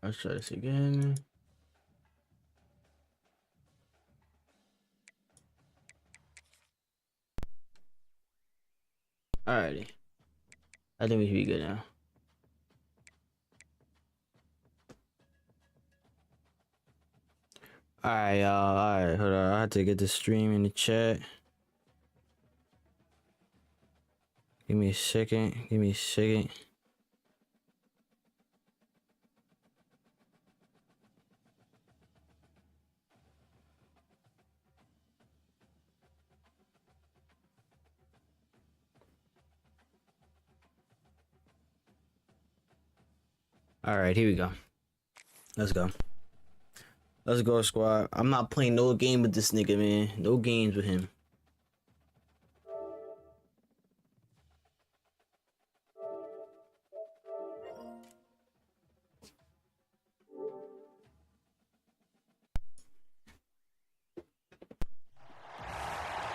Let's try this again. Alrighty. I think we should be good now. Alright, y'all. Alright, hold on. I have to get the stream in the chat. Give me a second. Give me a second. Alright, here we go. Let's go. Let's go, squad. I'm not playing no game with this nigga, man. No games with him.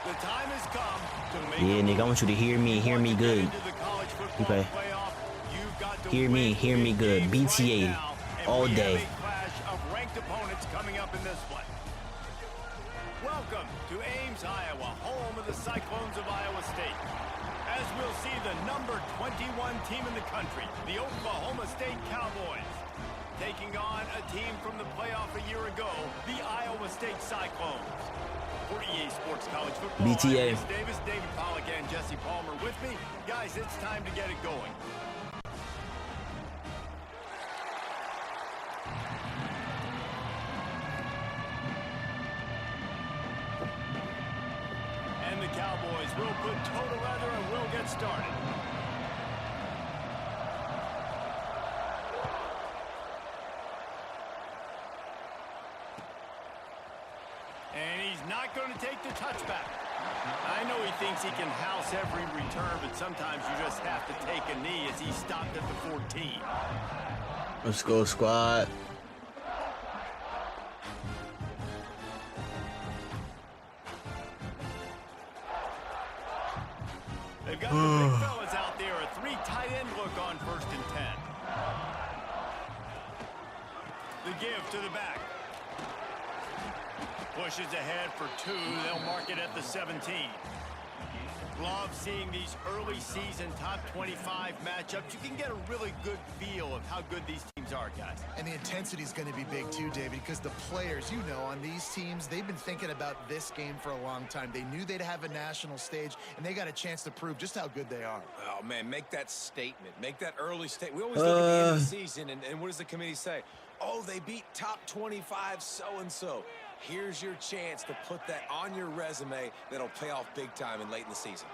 The time has come to make Yeah, nigga, I want you to hear me good. Okay. Hear me good. BTA all day. Clash of ranked opponents coming up in this one. Welcome to Ames, Iowa, home of the Cyclones of Iowa State. As we'll see the number 21 team in the country, the Oklahoma State Cowboys, taking on a team from the playoff a year ago, the Iowa State Cyclones. For EA Sports College Football, BTA. I'm Chris Davis, David Pollack, and Jesse Palmer with me. Guys, it's time to get it going. And the Cowboys will put total leather and we'll get started. And he's not going to take the touchback. I know he thinks he can house every return, but sometimes you just have to take a knee as he stopped at the 14. Let's go, squad. They've got the big fellas out there. A 3 tight end look on 1st and 10. The give to the back. Pushes ahead for 2. They'll mark it at the 17. Love seeing these early season top 25 matchups. You can get a really good feel of how good these teams are, guys. And the intensity is going to be big too, David, because the players, you know, on these teams, they've been thinking about this game for a long time. They knew they'd have a national stage, and they got a chance to prove just how good they are. Oh, man, make that statement. Make that early statement. We always look at the end of the season, and what does the committee say? Oh, they beat top 25 so-and-so. Here's your chance to put that on your resume that'll pay off big time and late in the season.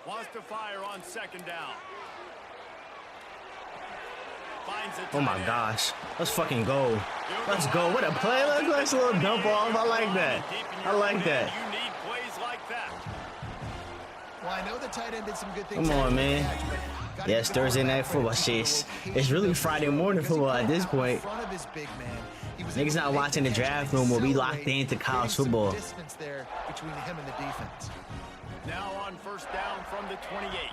Wants to fire on 2nd down. Finds it. Oh my gosh. Let's fucking go. Let's go. What a play. Let's a little dump off. I like that. I like that. You need plays like that. Well, I know the tight end did some good things. Come on, man. Yes, Thursday night football. Shit, it's really Friday morning football at this point. Niggas not watching the draft no more. We locked into college football. Distance there between him and the defense. Now on 1st down from the 28.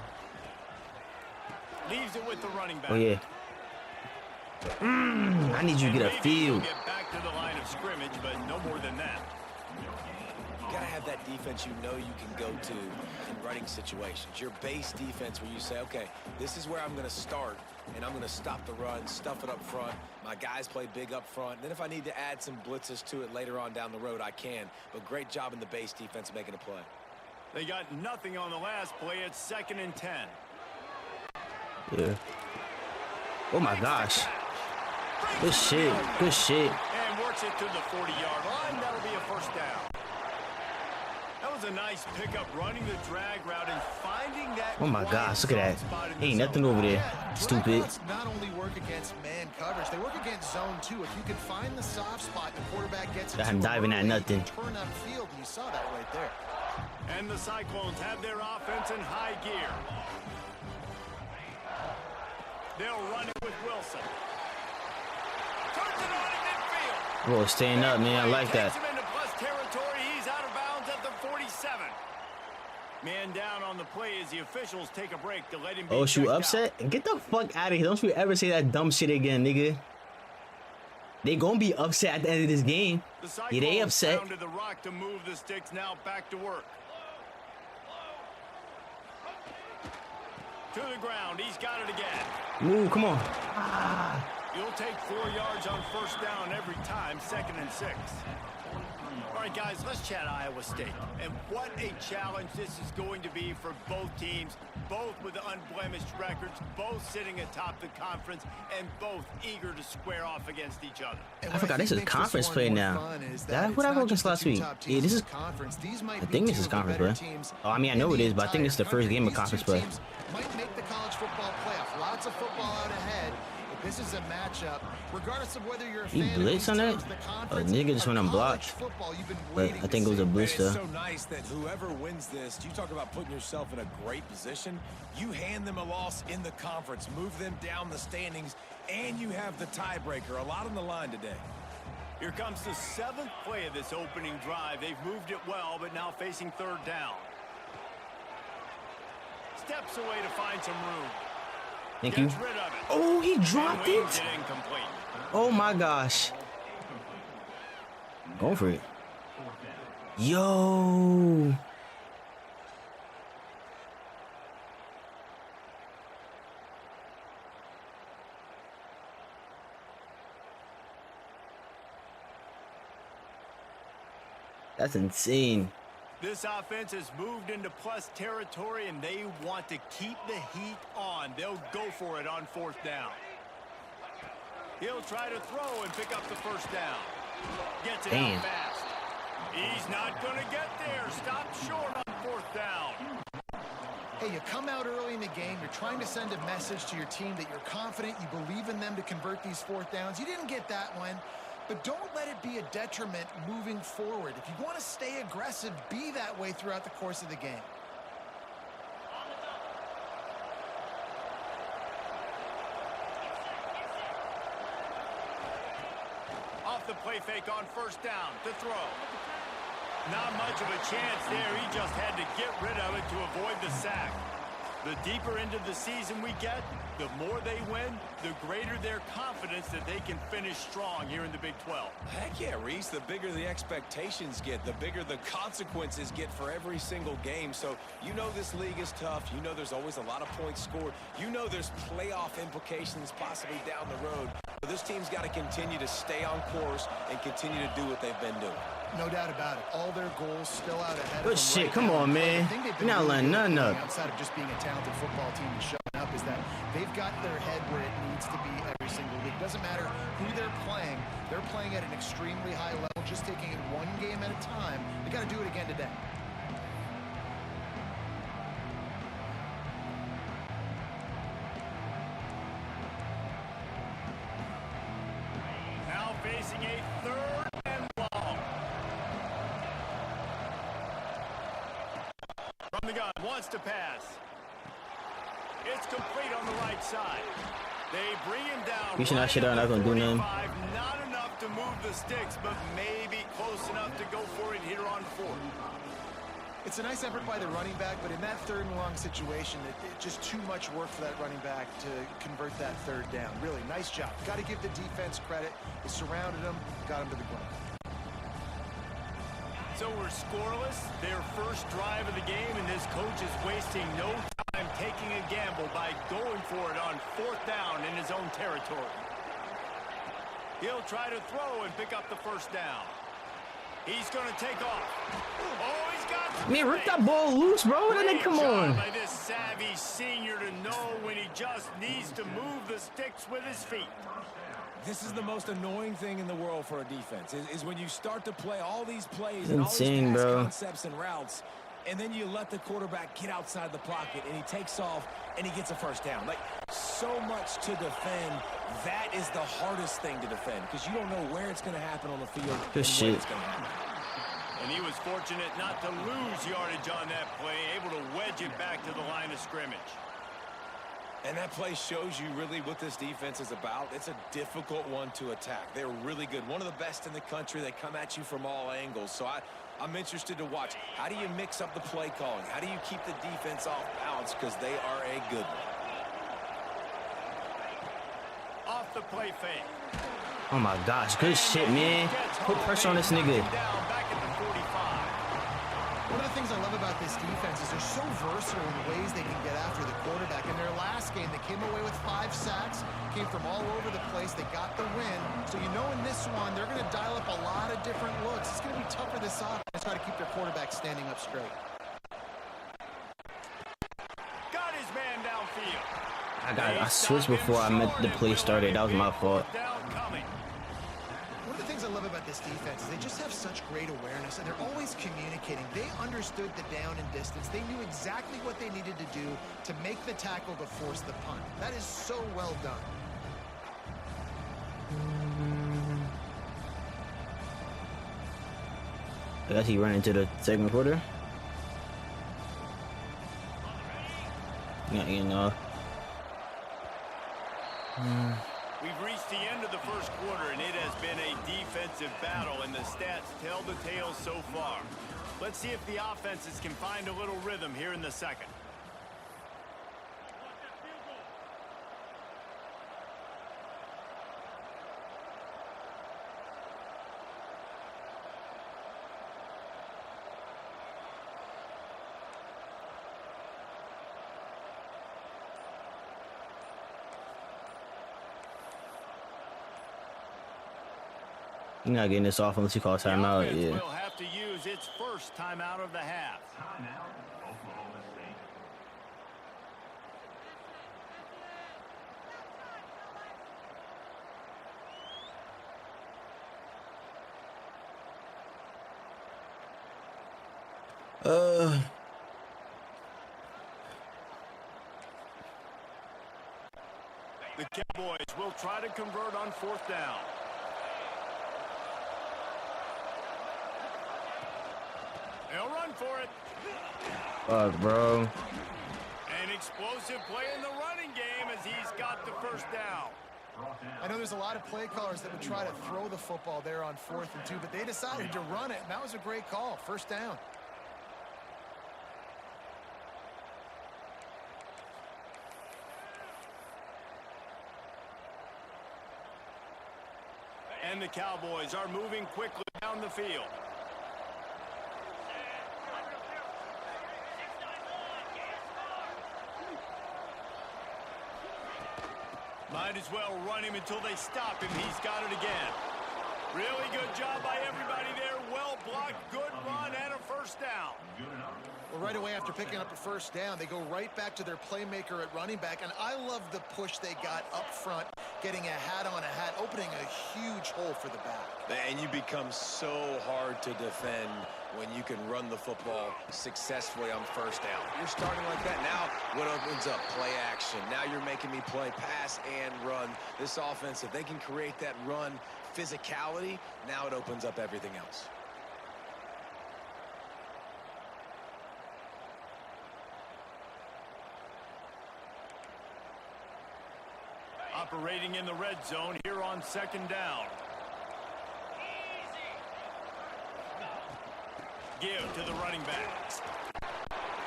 Leaves it with the running back. Oh yeah. I need you to get a field. Get back to the line of scrimmage, but no more than that. You got to have that defense you know you can go to in running situations. Your base defense where you say, okay, this is where I'm going to start, and I'm going to stop the run, stuff it up front. My guys play big up front. Then if I need to add some blitzes to it later on down the road, I can. But great job in the base defense making a play. They got nothing on the last play. It's 2nd and 10. Yeah. Oh my gosh. Good shit. Good shit. And works it to the 40-yard line. That'll be a 1st down. That was a nice pickup, running the drag route and finding that. Oh my gosh, look at that. Ain't nothing over there. Stupid. Not only work against man coverage, they work against zone too. If you can find the soft spot, the quarterback gets it. I'm diving at nothing. Turn upfield, and you saw that right there. And the Cyclones have their offense in high gear. They'll run it with Wilson. Turns it on in midfield. Bro, staying up, man. I like that. Takes him into plus territory. He's out of bounds at the 47. Man down on the play as the officials take a break to let him be Oh, shoot, checked out. upset? Get the fuck out of here. Don't you ever say that dumb shit again, nigga. They gonna be upset at the end of this game. Yeah, they upset. Down to the rock to move the sticks, now back to work. To the ground, he's got it again. Move, come on. You'll take 4 yards on first down every time, 2nd and 6. All right, guys, let's chat Iowa State. And what a challenge this is going to be for both teams, both with unblemished records, both sitting atop the conference, and both eager to square off against each other. I forgot this is conference play now. What I go against last week? Yeah, this is. I think this is conference play. Oh, I mean, I know it is, but I think this is the first game of conference play. Might make the college football playoff. Lots of football out ahead. This is a matchup, regardless of whether you're a fan blitz on that? Oh, nigga just went unblocked. But I think it was a blitz though. It's so nice that whoever wins this, you talk about putting yourself in a great position. You hand them a loss in the conference, move them down the standings, and you have the tiebreaker. A lot on the line today. Here comes the 7th play of this opening drive. They've moved it well, but now facing 3rd down. Steps away to find some room. Thank you. Oh, he dropped it. Oh my gosh. Go for it. Yo. That's insane. This offense has moved into plus territory, and they want to keep the heat on. They'll go for it on 4th down. He'll try to throw and pick up the first down. Gets it out fast. He's not going to get there. Stop short on 4th down. Hey, you come out early in the game. You're trying to send a message to your team that you're confident. You believe in them to convert these 4th downs. You didn't get that one. But don't let it be a detriment moving forward. If you want to stay aggressive, be that way throughout the course of the game. Off the play fake on 1st down to throw. Not much of a chance there. He just had to get rid of it to avoid the sack. The deeper into the season we get, the more they win, the greater their confidence that they can finish strong here in the Big 12. Heck yeah, Reese. The bigger the expectations get, the bigger the consequences get for every single game. So you know this league is tough. You know there's always a lot of points scored. You know there's playoff implications possibly down the road. But this team's got to continue to stay on course and continue to do what they've been doing. No doubt about it. All their goals still out ahead of them. Good shit. Come on, man. You're not letting nothing up. Outside of just being a talented football team and showing up, is that they've got their head where it needs to be every single week. Doesn't matter who they're playing at an extremely high level, just taking it one game at a time. They got to do it again today. Now facing a 3rd and long. From the gun, wants to pass. It's complete on the right side. They bring him down. You should not shit out. Not gonna do nothing. Not enough to move the sticks, but maybe close enough to go for it here on 4th. It's a nice effort by the running back, but in that 3rd and long situation, it's just too much work for that running back to convert that 3rd down. Really, nice job. Got to give the defense credit. They surrounded him, got him to the ground. So we're scoreless, their first drive of the game, and this coach is wasting no time taking a gamble by going for it on 4th down in his own territory. He'll try to throw and pick up the first down. He's going to take off. Oh, he's got... Man, rip that ball loose, bro. Then come on. By this savvy senior to know when he just needs to move the sticks with his feet. This is the most annoying thing in the world for a defense, is when you start to play all these plays and all these pass concepts and routes, and then you let the quarterback get outside the pocket, and he takes off, and he gets a first down. Like, so much to defend. That is the hardest thing to defend, because you don't know where it's going to happen on the field. Good shit. It's going to happen. And he was fortunate not to lose yardage on that play, able to wedge it back to the line of scrimmage. And that play shows you really what this defense is about. It's a difficult one to attack. They're really good. One of the best in the country. They come at you from all angles. So I'm interested to watch. How do you mix up the play calling? How do you keep the defense off balance? Because they are a good one. Off the play fake. Oh my gosh, good shit, man. Put pressure on this nigga. Back at the 45. One of the things I love about this defense is they're so versatile in the ways they can get after the quarterback. In their last game, they came away with 5 sacks, came from all over the place. They got the win. So you know in this one, they're going to dial up a lot of different looks. It's going to be tough for this offense to try to keep their quarterback standing up straight. Got his man downfield. I switched before the play started. That was my fault. One of the things I love about this defense is they just have such great awareness, and they're always communicating. They understood the down and distance. They knew exactly what they needed to do to make the tackle to force the punt. That is so well done. I guess he ran into the second quarter. Yeah, you know. We've reached the end of the first quarter, and it has been a defensive battle, and the stats tell the tale so far. Let's see if the offenses can find a little rhythm here in the second. You're not getting this off unless you call timeout. Yeah. Will have to use its first timeout of the half. The Cowboys will try to convert on 4th down. They'll run for it. Fuck, bro. An explosive play in the running game as he's got the first down. I know there's a lot of play callers that would try to throw the football there on 4th and 2, but they decided to run it, and that was a great call. First down. And the Cowboys are moving quickly down the field. Might as well run him until they stop him. He's got it again. Really good job by everybody there. Well blocked, good run, and a first down. Well, right away after picking up a first down, they go right back to their playmaker at running back, and I love the push they got up front, getting a hat on a hat, opening a huge hole for the back. And you become so hard to defend when you can run the football successfully on first down. You're starting like that. Now what opens up? Play action. Now you're making me play pass and run. This offense, if they can create that run physicality, now it opens up everything else. Operating in the red zone here on 2nd down. Give to the running back.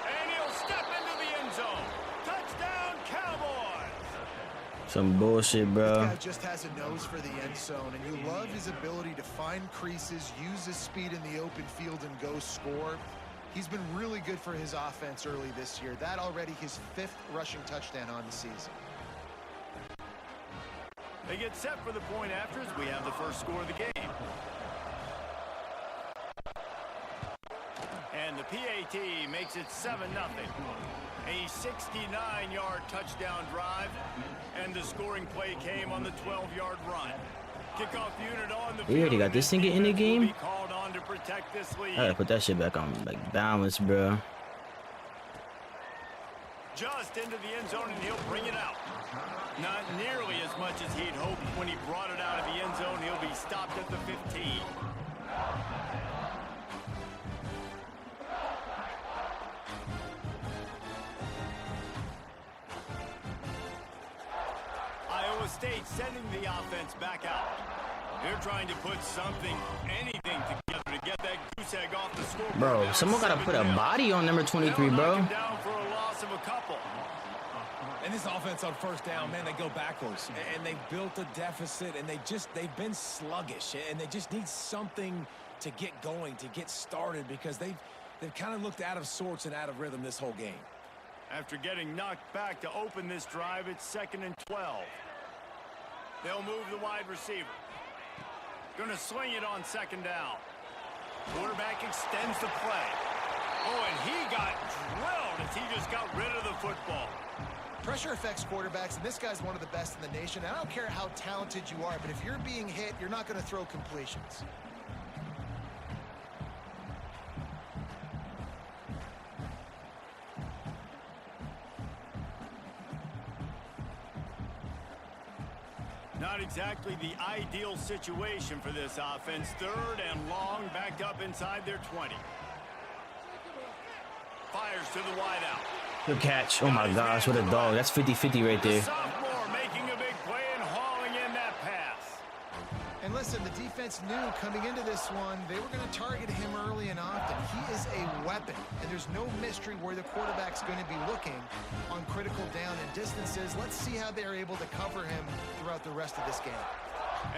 And he'll step into the end zone. Touchdown, Cowboys! Some bullshit, bro. This guy just has a nose for the end zone, and you love his ability to find creases, use his speed in the open field, and go score. He's been really good for his offense early this year. That already his 5th rushing touchdown on the season. They get set for the point after as we have the first score of the game. And the PAT makes it 7-0. A 69-yard touchdown drive, and the scoring play came on the 12-yard run. Kickoff unit on the field. We already got this thing in the game. Called on to protect this lead. I gotta put that shit back on like balance, bro. Just into the end zone, and he'll bring it out. Not nearly as much as he'd hoped when he brought it out of the end zone. He'll be stopped at the 15. Iowa State sending the offense back out. They're trying to put something, anything together to to get that goose egg off the scoreboard. Bro, someone gotta put a body on number 23, bro. Down for a loss of a couple. And this offense on first down, man, they go backwards. And they built a deficit, and they've been sluggish. And they just need something to get going, to get started, because they've kind of looked out of sorts and out of rhythm this whole game. After getting knocked back to open this drive, it's 2nd and 12. They'll move the wide receiver. Gonna swing it on 2nd down. Quarterback extends the play. Oh, and he got drilled as he just got rid of the football. Pressure affects quarterbacks, and this guy's one of the best in the nation. I don't care how talented you are, but if you're being hit, you're not going to throw completions. Not exactly the ideal situation for this offense. 3rd and long, backed up inside their 20. Fires to the wideout. Good catch. Oh my gosh, what a dog. That's 50-50 right there. Sophomore making a big play and hauling in that pass. And listen, the defense knew coming into this one, they were going to target him early and often. He is a weapon, and there's no mystery where the quarterback's going to be looking on critical down and distances. Let's see how they're able to cover him throughout the rest of this game.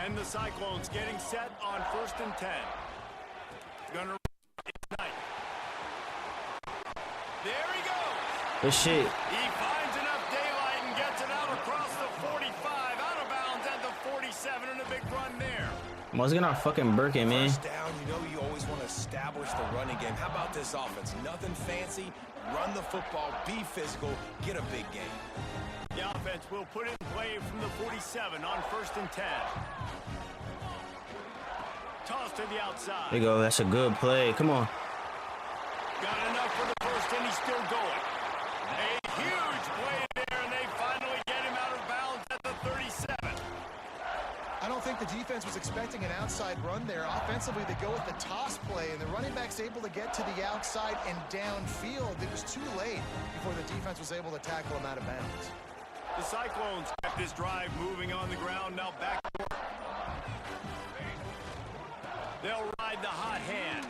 And the Cyclones getting set on 1st and 10. Gonna ignite. There he goes. Good shit. He finds enough daylight and gets it out across the 45, out of bounds at the 47, and a big run there. What's gonna fucking Birkin, man? First down, you know you always want to establish the running game. How about this offense? Nothing fancy. Run the football, be physical, get a big game. The offense will put it in play from the 47 on 1st and 10. Toss to the outside. There you go. That's a good play. Come on. Got enough for the first, and he's still going. A huge play there, and they finally get him out of bounds at the 37. I don't think the defense was expecting an outside run there. Offensively, they go with the toss play, and the running back's able to get to the outside and downfield. It was too late before the defense was able to tackle him out of bounds. The Cyclones kept this drive moving on the ground, now back to work. They'll ride the hot hand.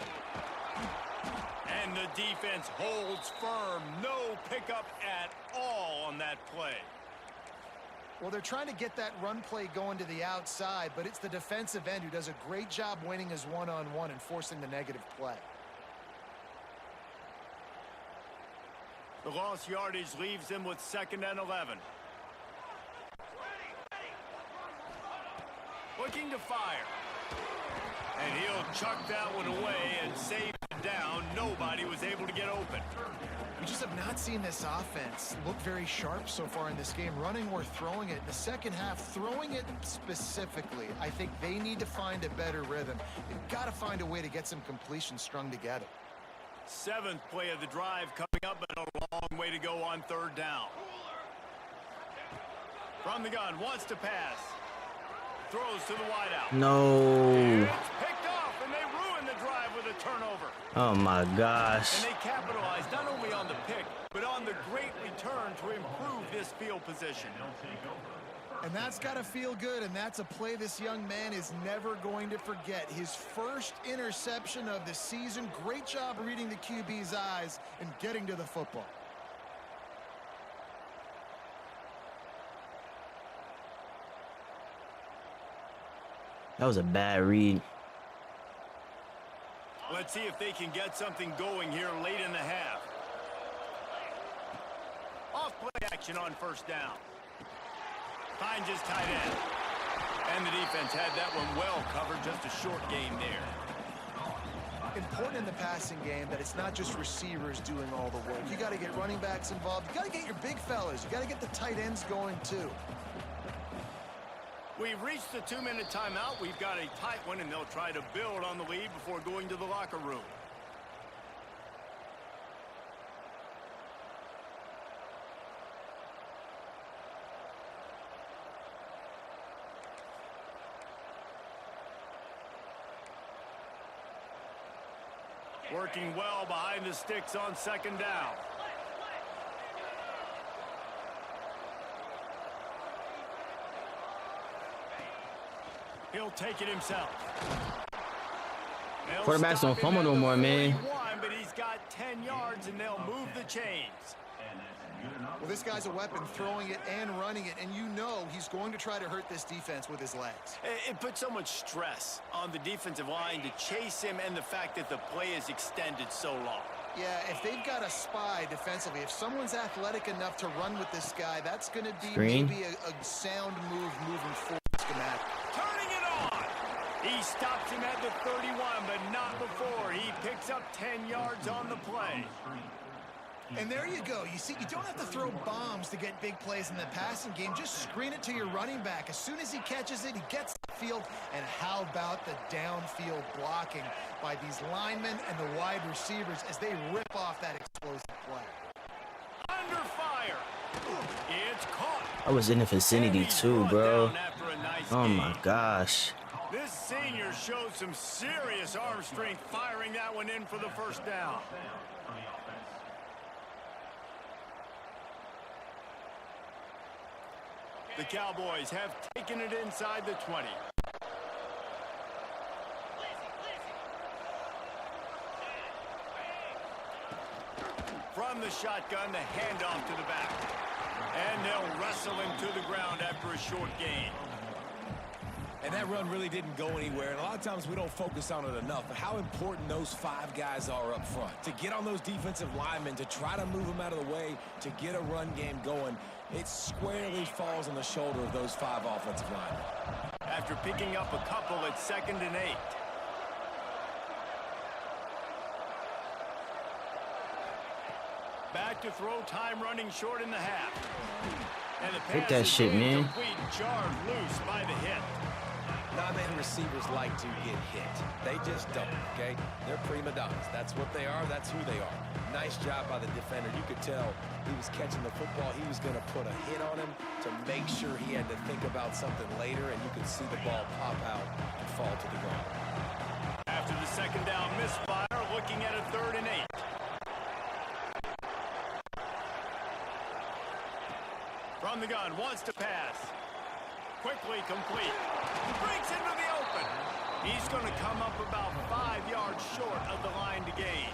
And the defense holds firm. No pickup at all on that play. Well, they're trying to get that run play going to the outside, but it's the defensive end who does a great job winning his one-on-one and forcing the negative play. The lost yardage leaves them with 2nd and 11. Looking to fire. And he'll chuck that one away and save it down. Nobody was able to get open. We just have not seen this offense look very sharp so far in this game, running or throwing it. In the second half, throwing it specifically, I think they need to find a better rhythm. They've got to find a way to get some completions strung together. 7th play of the drive coming up, but a long way to go on 3rd down. From the gun, wants to pass. Throws to the wideout. No. It's picked off, and they ruin the drive with a turnover. Oh my gosh. And they capitalize not only on the pick, but on the great return to improve this field position. And that's got to feel good, and that's a play this young man is never going to forget. His first interception of the season. Great job reading the QB's eyes and getting to the football. That was a bad read. Let's see if they can get something going here late in the half. Off play action on 1st down. Finds his tight end. And the defense had that one well covered. Just a short game there. Important in the passing game that it's not just receivers doing all the work. You got to get running backs involved. You got to get your big fellas. You got to get the tight ends going too. We've reached the 2-minute timeout. We've got a tight one, and they'll try to build on the lead before going to the locker room. Working well behind the sticks on 2nd down. He'll take it himself. Quarterbacks don't fumble no more, man. But he's got 10 yards, and they'll move the chains. Well, this guy's a weapon, throwing it and running it, and you know he's going to try to hurt this defense with his legs. It puts so much stress on the defensive line to chase him, and the fact that the play is extended so long. Yeah, if they've got a spy defensively, if someone's athletic enough to run with this guy, that's going to be maybe a sound move moving forward. Schematic. Turning it on. He stops him at the 31, but not before. He picks up 10 yards on the play. And there you go. You see, you don't have to throw bombs to get big plays in the passing game. Just screen it to your running back. As soon as he catches it, he gets the field. And how about the downfield blocking by these linemen and the wide receivers as they rip off that explosive play? Under fire. It's caught. I was in the vicinity too, bro. Oh my gosh. This senior showed some serious arm strength firing that one in for the first down. The Cowboys have taken it inside the 20. From the shotgun, the handoff to the back. And they'll wrestle him to the ground after a short gain. And that run really didn't go anywhere. And a lot of times we don't focus on it enough. But how important those 5 guys are up front. To get on those defensive linemen, to try to move them out of the way, to get a run game going. It squarely falls on the shoulder of those 5 offensive linemen. After picking up a couple at 2nd and 8. Back to throw, time running short in the half. And the take that shit, man. Jarred loose by the hit. Non-man receivers like to get hit. They just don't, okay? They're prima donnas. That's what they are. That's who they are. Nice job by the defender. You could tell he was catching the football. He was going to put a hit on him to make sure he had to think about something later, and you could see the ball pop out and fall to the ground. After the 2nd down misfire, looking at a 3rd and 8. From the gun, wants to pass. Quickly complete. Breaks into the open. He's going to come up about 5 yards short of the line to gain.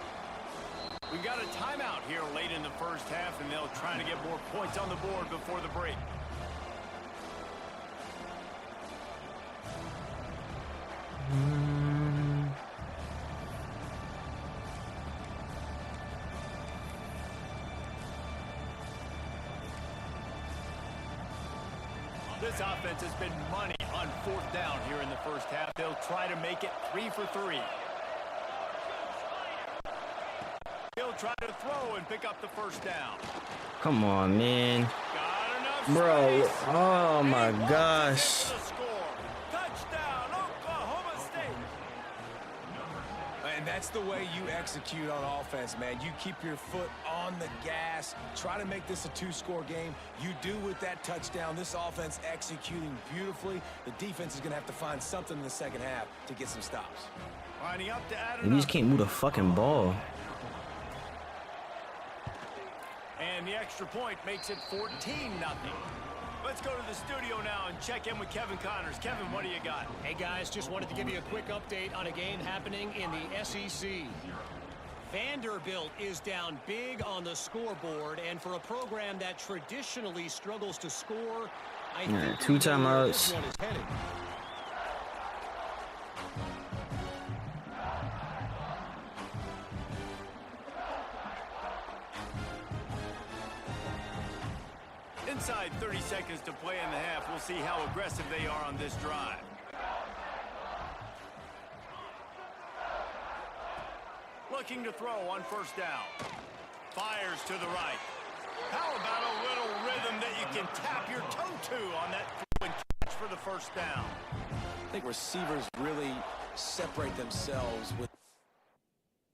We've got a timeout here late in the first half, and they'll try to get more points on the board before the break. This offense has been money on 4th down here in the first half. They'll try to make it 3 for 3. He'll try to throw and pick up the first down. Come on, man. Bro, oh my gosh. Touchdown, Oklahoma State. And that's the way you execute on offense, man. You keep your foot on the gas. Try to make this a 2-score game. You do with that touchdown. This offense executing beautifully. The defense is going to have to find something in the second half to get some stops. Lining up to add You just can't move the fucking ball. And the extra point makes it 14-0. Let's go to the studio now and check in with Kevin Connors. Kevin, what do you got? Hey, guys, just wanted to give you a quick update on a game happening in the SEC. Vanderbilt is down big on the scoreboard, and for a program that traditionally struggles to score, I think 2 timeouts. Inside 30 seconds to play in the half. We'll see how aggressive they are on this drive. Looking to throw on 1st down. Fires to the right. How about a little rhythm that you can tap your toe to on that throw and catch for the 1st down? I think receivers really separate themselves with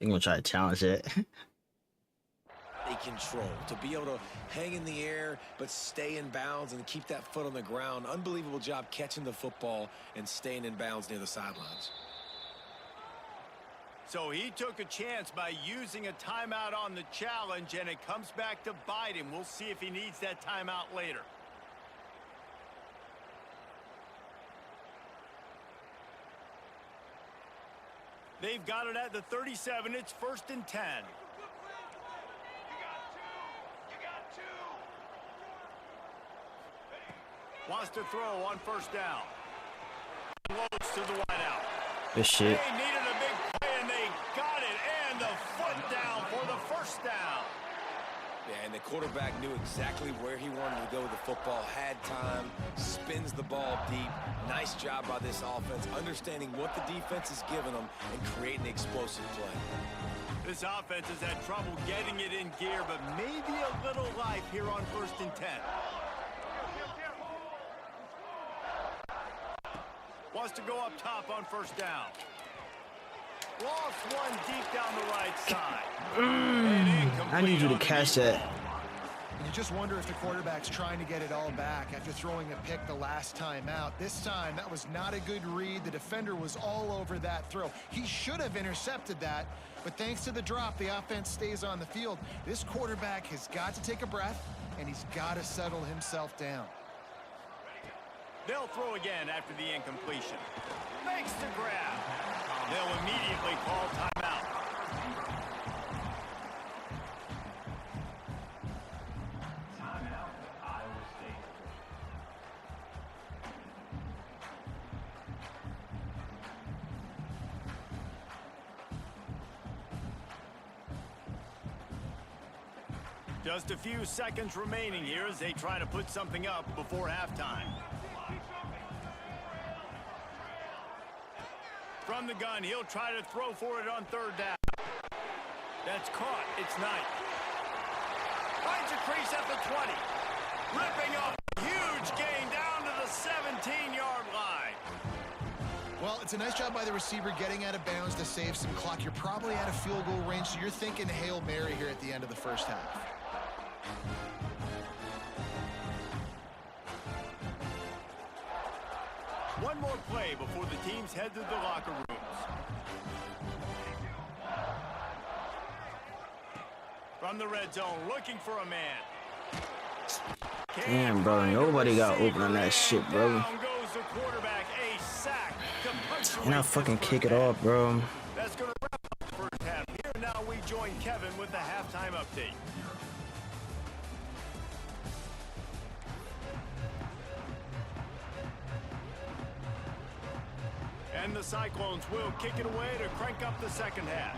They're going to try to challenge it. control, to be able to hang in the air but stay in bounds and keep that foot on the ground. Unbelievable job catching the football and staying in bounds near the sidelines. So he took a chance by using a timeout on the challenge, and it comes back to bite him. We'll see if he needs that timeout later. They've got it at the 37. It's 1st and 10. Wants to throw on 1st down. Loads to the wideout. Good shit. They needed a big play, and they got it. And the foot down for the 1st down. Yeah, and the quarterback knew exactly where he wanted to go with the football, had time, spins the ball deep. Nice job by this offense, understanding what the defense is giving them and creating the explosive play. This offense has had trouble getting it in gear, but maybe a little life here on 1st and 10. Wants to go up top on 1st down. Lost one deep down the right side. I need you to catch that. And you just wonder if the quarterback's trying to get it all back after throwing a pick the last time out. This time, that was not a good read. The defender was all over that throw. He should have intercepted that, but thanks to the drop, the offense stays on the field. This quarterback has got to take a breath, and he's got to settle himself down. They'll throw again after the incompletion. Makes the grab. They'll immediately call timeout. Just a few seconds remaining here as they try to put something up before halftime. From the gun, he'll try to throw for it on 3rd down. That's caught. It's Knight. Finds a crease at the 20. Ripping up a huge gain down to the 17-yard line. Well, it's a nice job by the receiver getting out of bounds to save some clock. You're probably out of field goal range, so you're thinking Hail Mary here at the end of the 1st half. One more play before the teams head to the locker rooms. From the red zone, looking for a man. Damn, bro, nobody got open on that shit, bro. Down goes the quarterback, a sack to punctuate And I fucking kick it off, bro. That's going to wrap up the 1st half. Here now we join Kevin with the halftime update. And the Cyclones will kick it away to crank up the 2nd half.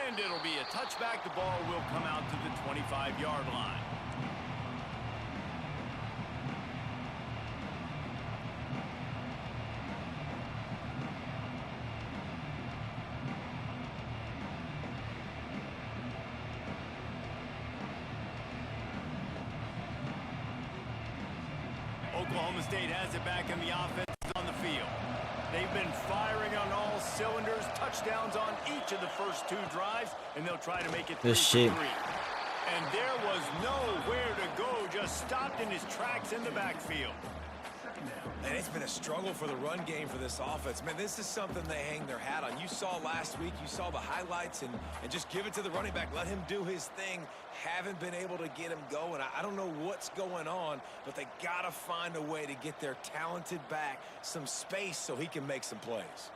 And it'll be a touchback. The ball will come out to the 25-yard line. Oklahoma State has it back in the offense on the field. They've been firing on all cylinders, touchdowns on each of the first 2 drives, and they'll try to make it 3 for 3. And there was nowhere to go, just stopped in his tracks in the backfield. And it's been a struggle for the run game for this offense. Man, this is something they hang their hat on. You saw last week, you saw the highlights, and just give it to the running back. Let him do his thing. Haven't been able to get him going. I don't know what's going on, but they got to find a way to get their talented back some space so he can make some plays.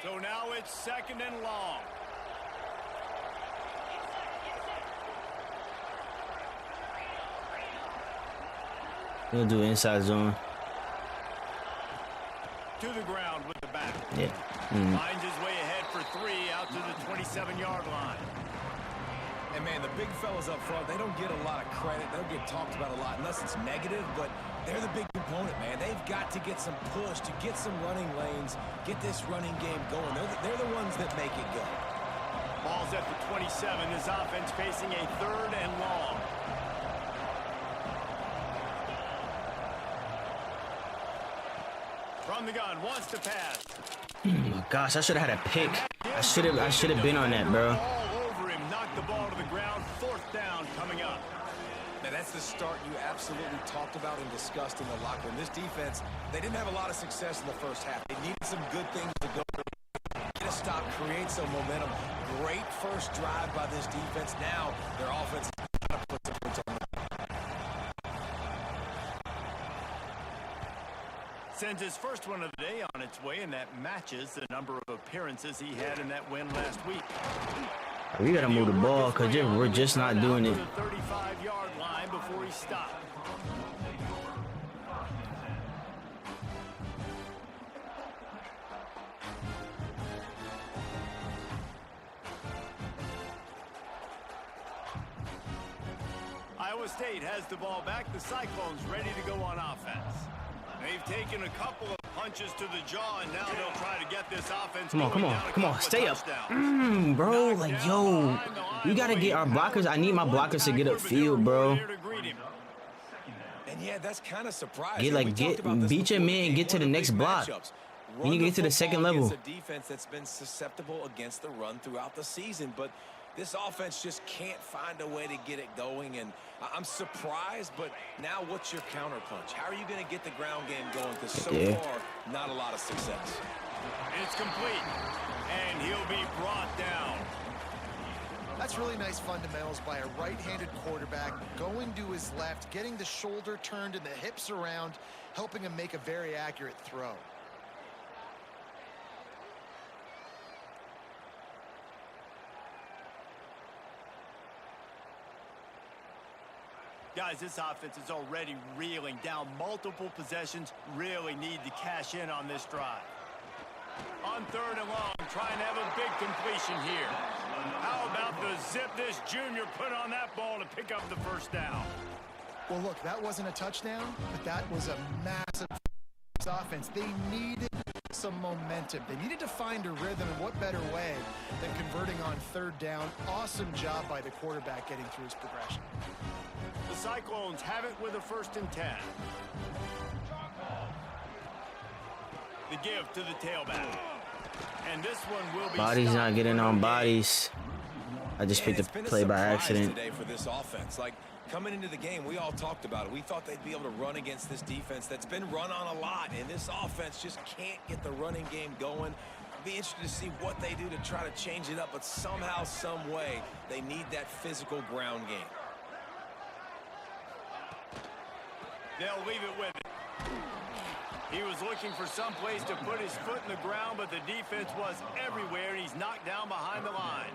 So now it's 2nd and long. He'll do inside zone. To the ground with the back. Yeah. Finds his way ahead for 3 out to the 27-yard line. And, man, the big fellas up front, they don't get a lot of credit. They'll get talked about a lot unless it's negative, but they're the big component, man. They've got to get some push, to get some running lanes, get this running game going. They're the ones that make it go. Ball's at the 27. This offense facing a 3rd and long. From the gun, wants to pass. Oh my gosh, I should have had a pick. I should have been on that, bro. All over him, knocked the ball to the ground. 4th down coming up. Now, that's the start you absolutely talked about and discussed in the locker room. This defense, they didn't have a lot of success in the 1st half. They needed some good things to go. Get a stop, create some momentum. Great first drive by this defense. Now, their offense has got to put the points on the Sends his first one of the day on its way, and that matches the number of appearances he had in that win last week. We gotta move the ball because we're just not doing it. The 35-yard line before he stopped. Iowa State has the ball back. The Cyclones ready to go on offense. They've taken a couple of punches to the jaw, and now they'll try to get this offense. Come on, stay up. Bro, like, yo, we gotta get our blockers. I need my blockers to get upfield, bro. And yeah, that's kind of surprising. Beat your man, get to the next block. You need to get to the second level. A defense that's been susceptible against the run throughout the season, but this offense just can't find a way to get it going, and I'm surprised, but now what's your counterpunch? How are you going to get the ground game going? Because so far, not a lot of success. It's complete, and he'll be brought down. That's really nice fundamentals by a right-handed quarterback, going to his left, getting the shoulder turned and the hips around, helping him make a very accurate throw. Guys, this offense is already reeling down multiple possessions. Really need to cash in on this drive. On 3rd and long, trying to have a big completion here. How about the zip this junior put on that ball to pick up the first down? Well, look, that wasn't a touchdown, but that was a massive offense. They needed some momentum. They needed to find a rhythm, and what better way than converting on 3rd down. Awesome job by the quarterback getting through his progression. The Cyclones have it with a 1st and 10. The give to the tailback. And this one will be Bodies not getting on bodies. I just picked the play by accident. Today for this offense. Like, coming into the game, we all talked about it. We thought they'd be able to run against this defense that's been run on a lot, and this offense just can't get the running game going. Be interested to see what they do to try to change it up, but somehow, some way, they need that physical ground game. They'll leave it with it. He was looking for some place to put his foot in the ground, but the defense was everywhere, and he's knocked down behind the line.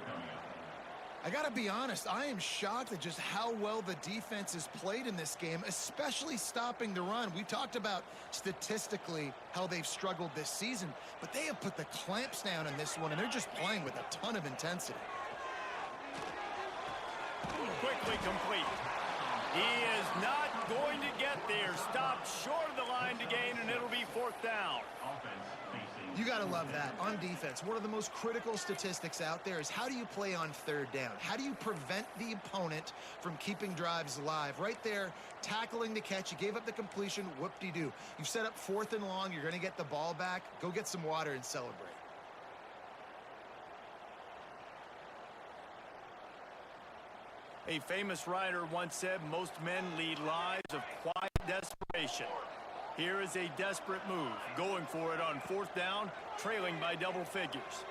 I got to be honest, I am shocked at just how well the defense has played in this game, especially stopping the run. We talked about statistically how they've struggled this season, but they have put the clamps down in this one, and they're just playing with a ton of intensity. Quickly complete. He is not going to get there. Stopped short of the line to gain, and it'll be 4th down. You got to love that. On defense, one of the most critical statistics out there is how do you play on 3rd down? How do you prevent the opponent from keeping drives alive? Right there, tackling the catch. You gave up the completion. Whoop-de-doo. You've set up 4th and long. You're going to get the ball back. Go get some water and celebrate. A famous writer once said, most men lead lives of quiet desperation. Here is a desperate move, going for it on 4th down, trailing by double figures.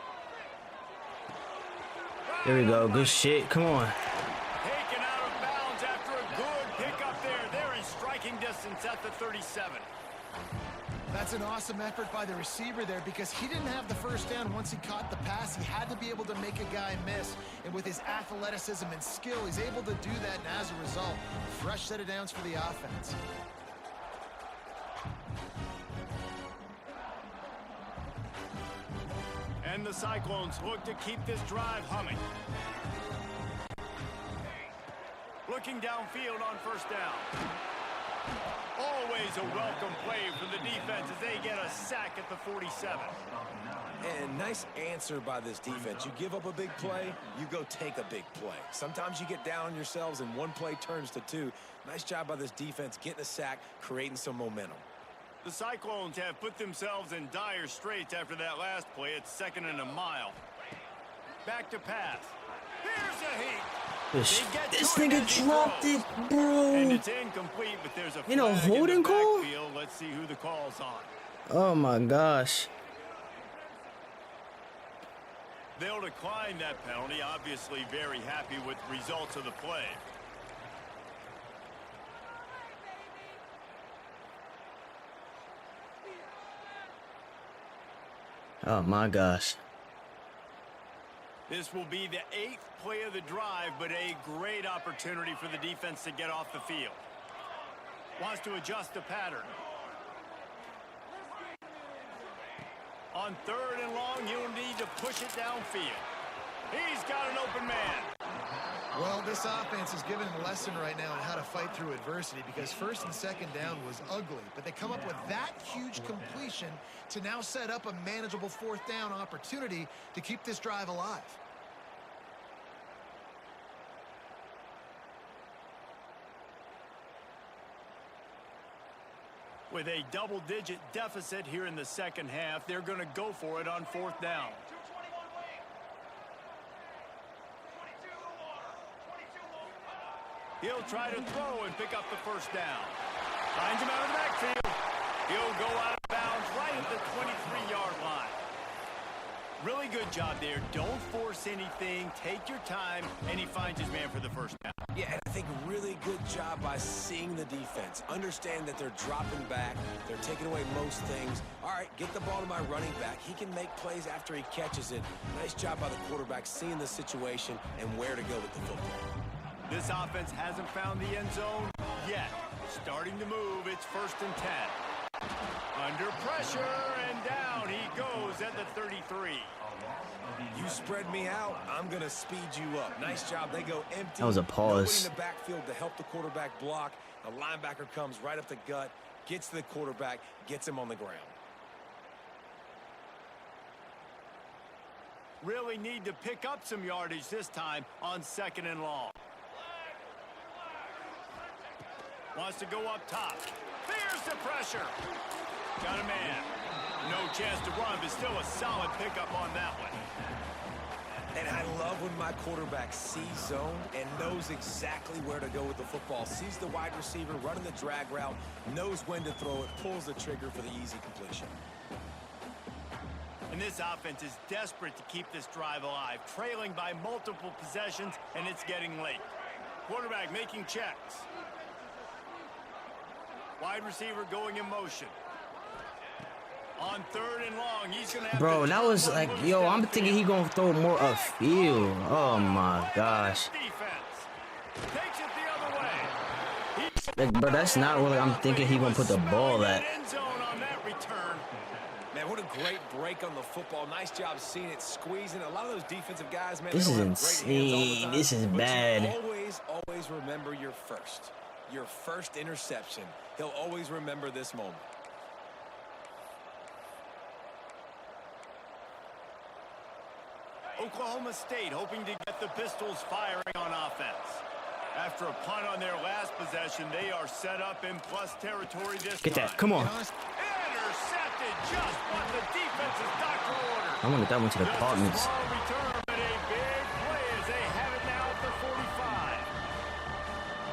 There we go. Good shit. Come on. Taken out of bounds after a good pickup there. They're in striking distance at the 37. That's an awesome effort by the receiver there because he didn't have the 1st down once he caught the pass. He had to be able to make a guy miss. And with his athleticism and skill, he's able to do that. And as a result, fresh set of downs for the offense. And the Cyclones look to keep this drive humming. Looking downfield on 1st down. Always a welcome play for the defense as they get a sack at the 47. And nice answer by this defense. You give up a big play, you go take a big play. Sometimes you get down on yourselves and one play turns to 2. Nice job by this defense getting a sack, creating some momentum. The Cyclones have put themselves in dire straits after that last play. It's 2nd and a mile. Back to pass. Here's a heat. This nigga dropped it, bro. And it's incomplete, but there's a You know, holding call? backfield. Let's see who the call's on. Oh my gosh. They'll decline that penalty. Obviously very happy with the results of the play. Oh my gosh. This will be the 8th play of the drive, but a great opportunity for the defense to get off the field. Wants to adjust the pattern. On 3rd and long, he'll need to push it downfield. He's got an open man. Well, this offense is giving him a lesson right now on how to fight through adversity, because 1st and 2nd down was ugly, but they come up with that huge completion to now set up a manageable 4th down opportunity to keep this drive alive. With a double-digit deficit here in the 2nd half, they're going to go for it on 4th down. He'll try to throw and pick up the 1st down. Finds him out of the backfield. He'll go out of bounds right at the 23-yard line. Really good job there. Don't force anything. Take your time, and he finds his man for the 1st down. Yeah, and I think really good job by seeing the defense. Understand that they're dropping back. They're taking away most things. All right, get the ball to my running back. He can make plays after he catches it. Nice job by the quarterback seeing the situation and where to go with the football. This offense hasn't found the end zone yet. Starting to move, it's 1st and 10. Under pressure, and down he goes at the 33. You spread me out, I'm going to speed you up. Nice job. They go empty. That was a pause. Nobody in the backfield to help the quarterback block. A linebacker comes right up the gut, gets to the quarterback, gets him on the ground. Really need to pick up some yardage this time on 2nd and long. Wants to go up top. Fears the pressure. Got a man. No chance to run, but still a solid pickup on that one. And I love when my quarterback sees zone and knows exactly where to go with the football. Sees the wide receiver running the drag route, knows when to throw it, pulls the trigger for the easy completion. And this offense is desperate to keep this drive alive, trailing by multiple possessions, and it's getting late. Quarterback making checks. Wide receiver going in motion. On 3rd and long, he's gonna have Bro, that was like, yo, I'm thinking he gonna throw more upfield. Oh my gosh. Defense takes it the other way. Like, bro, that's not where I'm thinking he gonna put the ball at. End zone on that return. Man, what a great break on the football. Nice job seeing it, squeezing. A lot of those defensive guys, man, This they is don't have great hands all the insane. time, This is but bad. you always remember your first interception. He'll always remember this moment. Oklahoma State hoping to get the Pistols firing on offense. After a punt on their last possession, they are set up in plus territory this Get time. that. Come on. Intercepted, just what the defense's doctor ordered. I want to get that one to the Just apartments. a small return, but a big play as they have it now at the 45.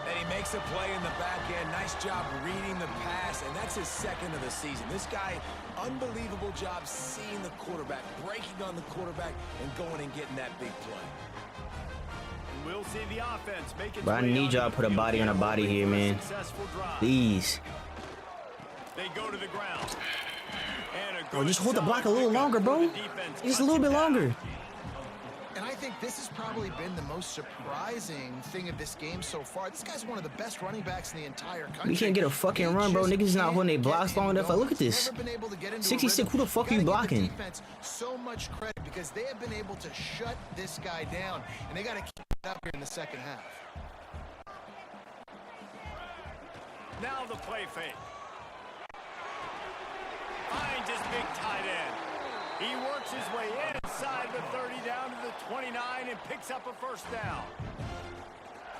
And he makes a play in the back end. Nice job reading the pass, and that's his 2nd of the season. This guy, unbelievable job seeing the quarterback, breaking on the quarterback, and going and getting that big play. We'll see the offense make its But I way need y'all to put a body on a body here, man. Please. They go to the ground. And Bro, just hold the block a little longer, bro. Just a little bit longer. And I think this has probably been the most surprising thing of this game so far. This guy's one of the best running backs in the entire country. We can't get a fucking run, bro. Niggas not holding their blocks long enough. Like, look at this. 66, who the fuck are you blocking? So much credit because they have been able to shut this guy down, and they got to keep it up here in the 2nd half. Now the play fake. Finds his big tight end. He works his way inside the 30 down to the 29 and picks up a 1st down.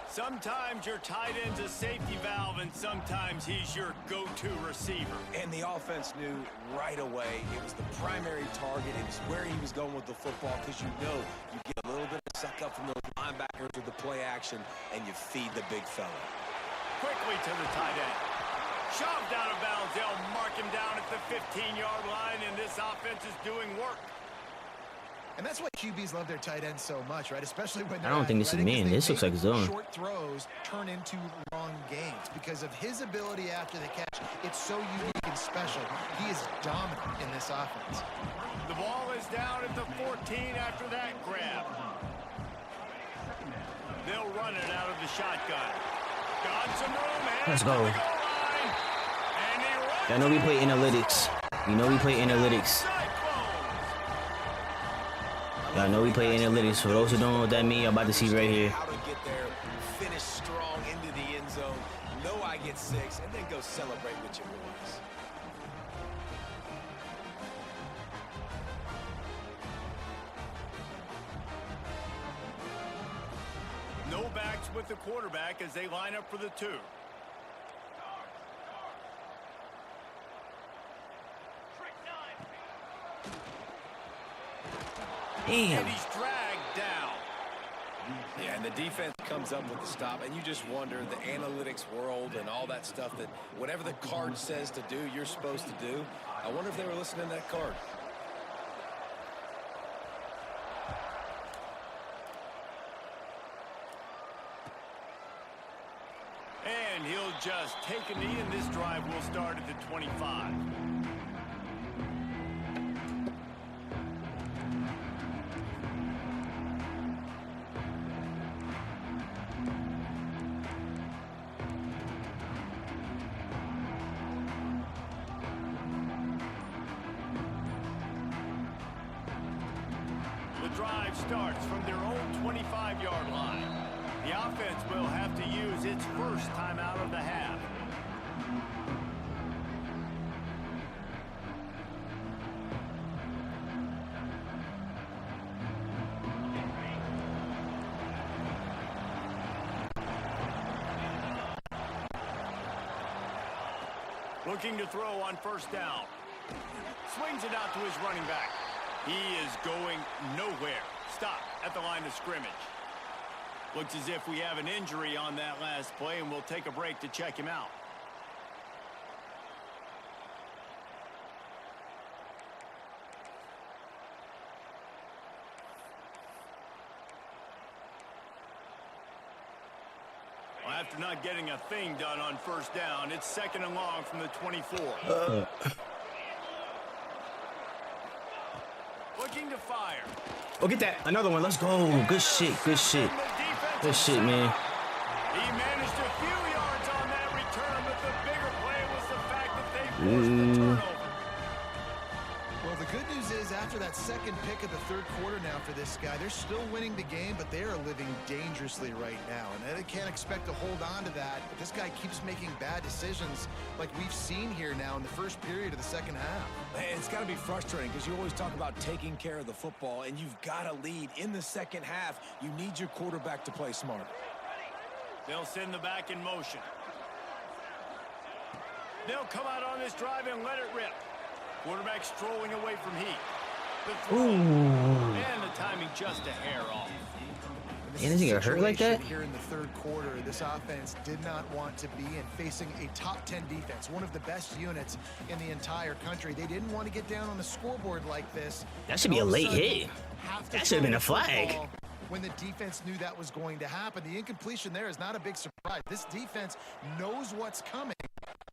Sometimes your tight end's a safety valve, and sometimes he's your go-to receiver. And the offense knew right away it was the primary target. It was where he was going with the football, because you know you get a little bit of suck up from those linebackers with the play action, and you feed the big fella. Quickly to the tight end. Shoved out of bounds. They'll mark him down at the 15-yard line, and this offense is doing work. And that's why QBs love their tight ends so much, right? Especially when they're I don't think this is athletic, man. they This looks make like zone. Short throws turn into long gains because of his ability after the catch. It's so unique and special. He is dominant in this offense. The ball the 14 after that grab. They'll run it out of the shotgun. Got some room. Let's go. And he runs. I know we play analytics. You know we play analytics. I know we play analytics. For those who don't know what that means, I'm about to see right here. How to get there, finish strong into the end zone, know I get 6, and then go celebrate with your boys. No backs with the quarterback as they line up for the 2. Damn. And he's dragged down. Yeah, and the defense comes up with the stop, and you just wonder, the analytics world and all that stuff, that whatever the card says to do, you're supposed to do. I wonder if they were listening to that card. And he'll just take a knee, and this drive will start at the 25. The drive starts from their own 25-yard line. The offense will have to use its first timeout of the half. Looking to throw on first down. Swings it out to his running back. He is going nowhere. Stop at the line of scrimmage. Looks as if we have an injury on that last play, and we'll take a break to check him out. Well, after not getting a thing done on first down, it's 2nd and long from the 24. Looking to fire. Oh, get that. Another one. Let's go. Good shit. Good shit. Good shit, man. He managed a few yards on that return, but the bigger play was the fact that they forced the turnover. Well, the good news is after that second pick of the 3rd quarter now for this guy, they're still winning the game, but they are living dangerously right now. And they can't expect to hold on to that. But this guy keeps making bad decisions like we've seen here now in the first period of the second half. Man, it's got to be frustrating because you always talk about taking care of the football, and you've got to lead in the second half. You need your quarterback to play smart. They'll send the back in motion. They'll come out on this drive and let it rip. Quarterback strolling away from heat. The throw. And the timing just a hair off. Anything get hurt like that? Here in the 3rd quarter, this offense did not want to be in facing a top 10 defense, one of the best units in the entire country. They didn't want to get down on the scoreboard like this. That should be a late hit. That should have been a flag. When the defense knew that was going to happen, the incompletion there is not a big surprise. This defense knows what's coming.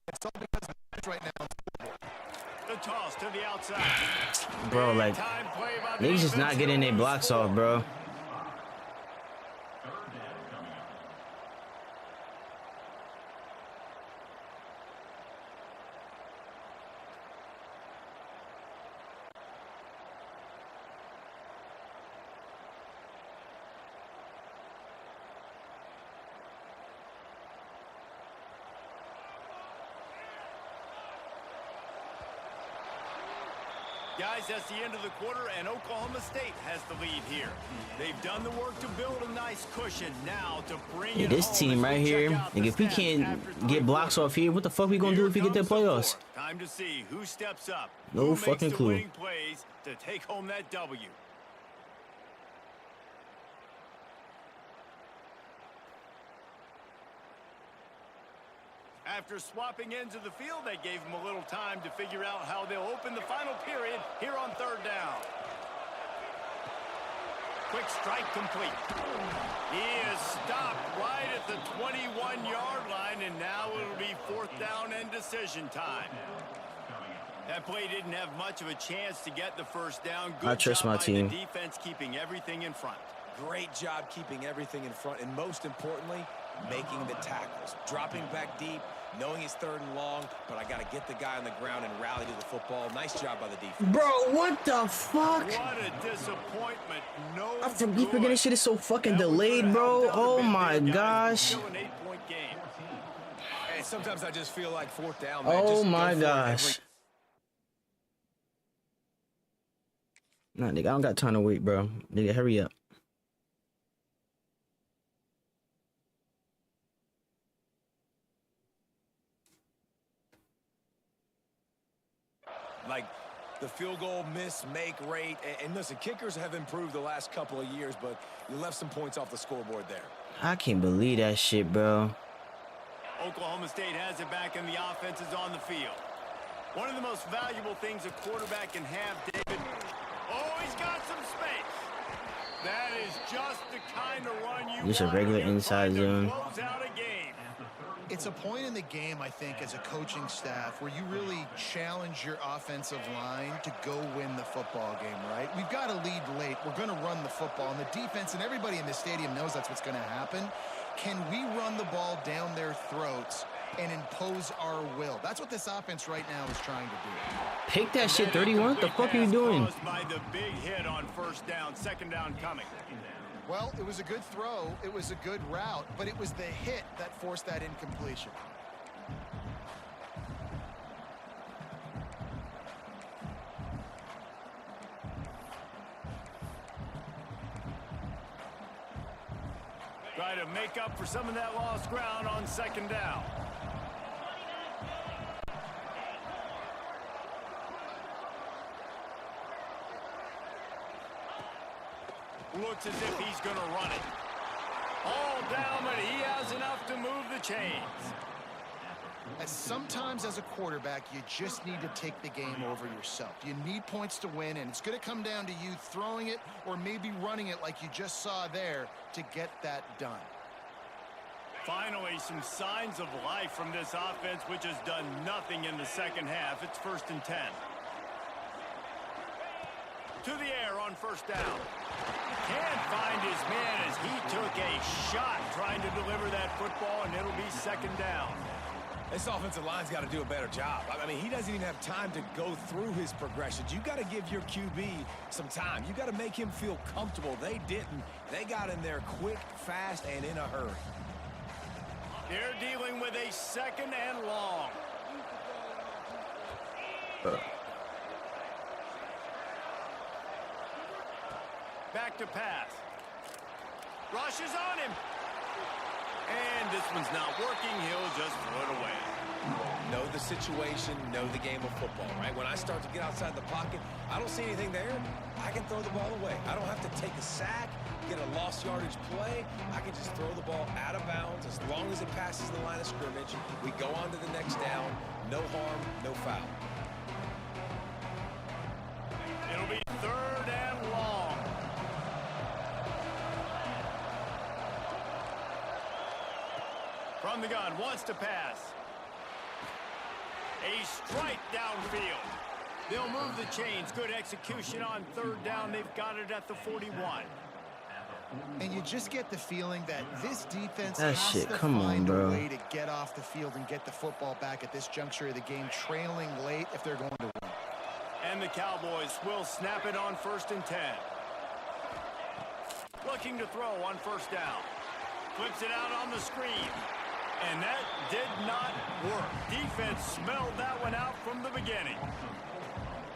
It's all because of the right now. The toss to the outside. Bro, like, niggas just not getting their blocks off, bro. Guys, that's the end of the quarter, and Oklahoma State has the lead here. They've done the work to build a nice cushion. Now to bring it This home team as right we check here, out like the if we stats can't after get 3 blocks off here, what the fuck we gonna do Here if we get the comes playoffs? fourth. Time to see who steps up. No who fucking makes the clue. winning plays to take home that W. After swapping ends of the field, they gave them a little time to figure out how they'll open the final period here on 3rd down. Quick strike complete. He is stopped right at the 21-yard line, and now it'll be 4th down and decision time. That play didn't have much of a chance to get the first down. Good I trust job my by team. the defense keeping everything in front. Great job keeping everything in front, and most importantly, making the tackles. Dropping back deep, knowing it's 3rd and long, but I got to get the guy on the ground and rally to the football. Nice job by the defense. Bro, what the fuck? What a disappointment. No I forget this shit is so fucking delayed, bro. Oh my gosh. Still an 8-point game. Hey, sometimes I just feel like 4th down, man. Oh Just go my for it gosh. Nah, nigga, I don't got time to wait, bro. Nigga, hurry up. Like the field goal miss-make rate. And listen, kickers have improved the last couple of years, but you left some points off the scoreboard there. I can't believe that shit, bro. Oklahoma State has it back and the offense is on the field. One of the most valuable things a quarterback can have, David. Oh, he's got some space. That is just the kind of run you Just a want regular when you're inside trying to zone. close out a game. It's a point in the game, I think, as a coaching staff where you really challenge your offensive line to go win the football game, right? We've got to lead late. We're going to run the football. And the defense and everybody in the stadium knows that's what's going to happen. Can we run the ball down their throats and impose our will? That's what this offense right now is trying to do. Pick that shit, 31. What the fuck are you doing? Caused by the big hit on 1st down, 2nd down coming. Well, it was a good throw. It was a good route, but it was the hit that forced that incompletion. Try to make up for some of that lost ground on 2nd down. Looks as if he's going to run it. All down, but he has enough to move the chains. And sometimes as a quarterback, you just need to take the game over yourself. You need points to win, and it's going to come down to you throwing it or maybe running it like you just saw there to get that done. Finally, some signs of life from this offense, which has done nothing in the 2nd half. It's 1st and 10. To the air on 1st down. Can't find his man as he took a shot trying to deliver that football, and it'll be 2nd down. This offensive line's got to do a better job. I mean, he doesn't even have time to go through his progressions. You got to give your QB some time. You got to make him feel comfortable. They didn't. They got in there quick, fast, and in a hurry. They're dealing with a 2nd and long. Back to pass. Rush is on him. And this one's not working. He'll just throw it away. Know the situation, know the game of football, right? When I start to get outside the pocket, I don't see anything there. I can throw the ball away. I don't have to take a sack, get a lost yardage play. I can just throw the ball out of bounds as long as it passes the line of scrimmage. We go on to the next down. No harm, no foul. It'll be 3rd and long. From the gun, wants to pass. A strike downfield. They'll move the chains. Good execution on 3rd down. They've got it at the 41. And you just get the feeling that this defense That has shit, to come on, find bro. a way to get off the field and get the football back at this juncture of the game, trailing late if they're going to win. And the Cowboys will snap it on 1st and 10. Looking to throw on 1st down. Flips it out on the screen. And that did not work. Defense smelled that one out from the beginning.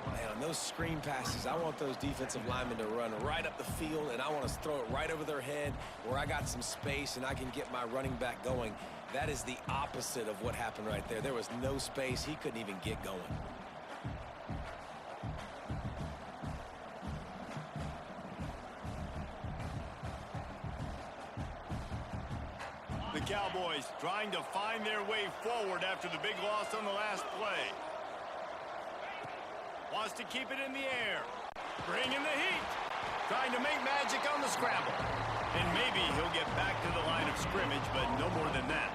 Man, on those screen passes, I want those defensive linemen to run right up the field, and I want to throw it right over their head where I got some space and I can get my running back going. That is the opposite of what happened right there. There was no space. He couldn't even get going. The Cowboys trying to find their way forward after the big loss on the last play. Wants to keep it in the air. Bringing the heat. Trying to make magic on the scramble. And maybe he'll get back to the line of scrimmage, but no more than that.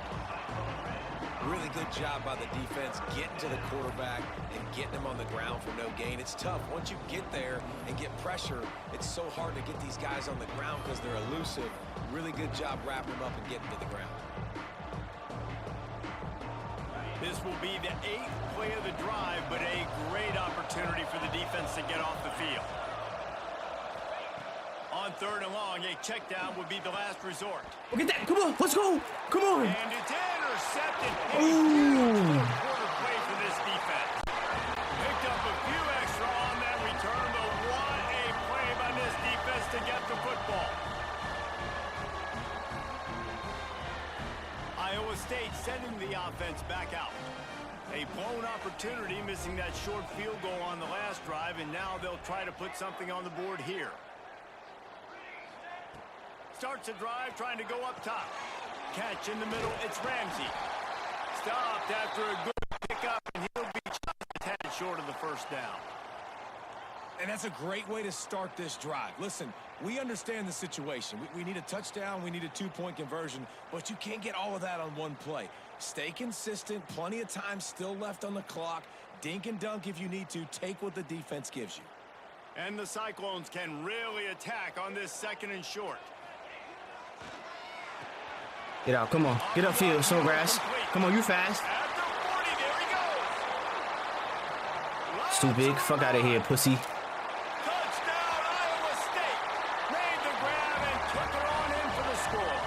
Really good job by the defense getting to the quarterback and getting him on the ground for no gain. It's tough. Once you get there and get pressure, it's so hard to get these guys on the ground because they're elusive. Really good job wrapping them up and getting to the ground. This will be the 8th play of the drive, but a great opportunity for the defense to get off the field. On 3rd and long, a check down would be the last resort. Look at that. Come on. Let's go. Come on. And it's intercepted. A Ooh. quarter play for this defense. Picked up a few extra on that return, but what a play by this defense to get the football. Iowa State sending the offense back out. A blown opportunity, missing that short field goal on the last drive, and now they'll try to put something on the board here. Starts a drive, trying to go up top. Catch in the middle, it's Ramsey. Stopped after a good pickup, and he'll be just a tad short of the first down. And that's a great way to start this drive. Listen, we understand the situation. We need a touchdown, we need a 2-point conversion, but you can't get all of that on one play. Stay consistent, plenty of time still left on the clock. Dink and dunk if you need to. Take what the defense gives you. And the Cyclones can really attack on this 2nd and short. Get out. Come on. Get upfield. Snowgrass. Come on. You fast. At the 40, there he goes. Stupid. Fuck out of here, pussy. Touchdown, Iowa State. Made the grab and took it on in for the score.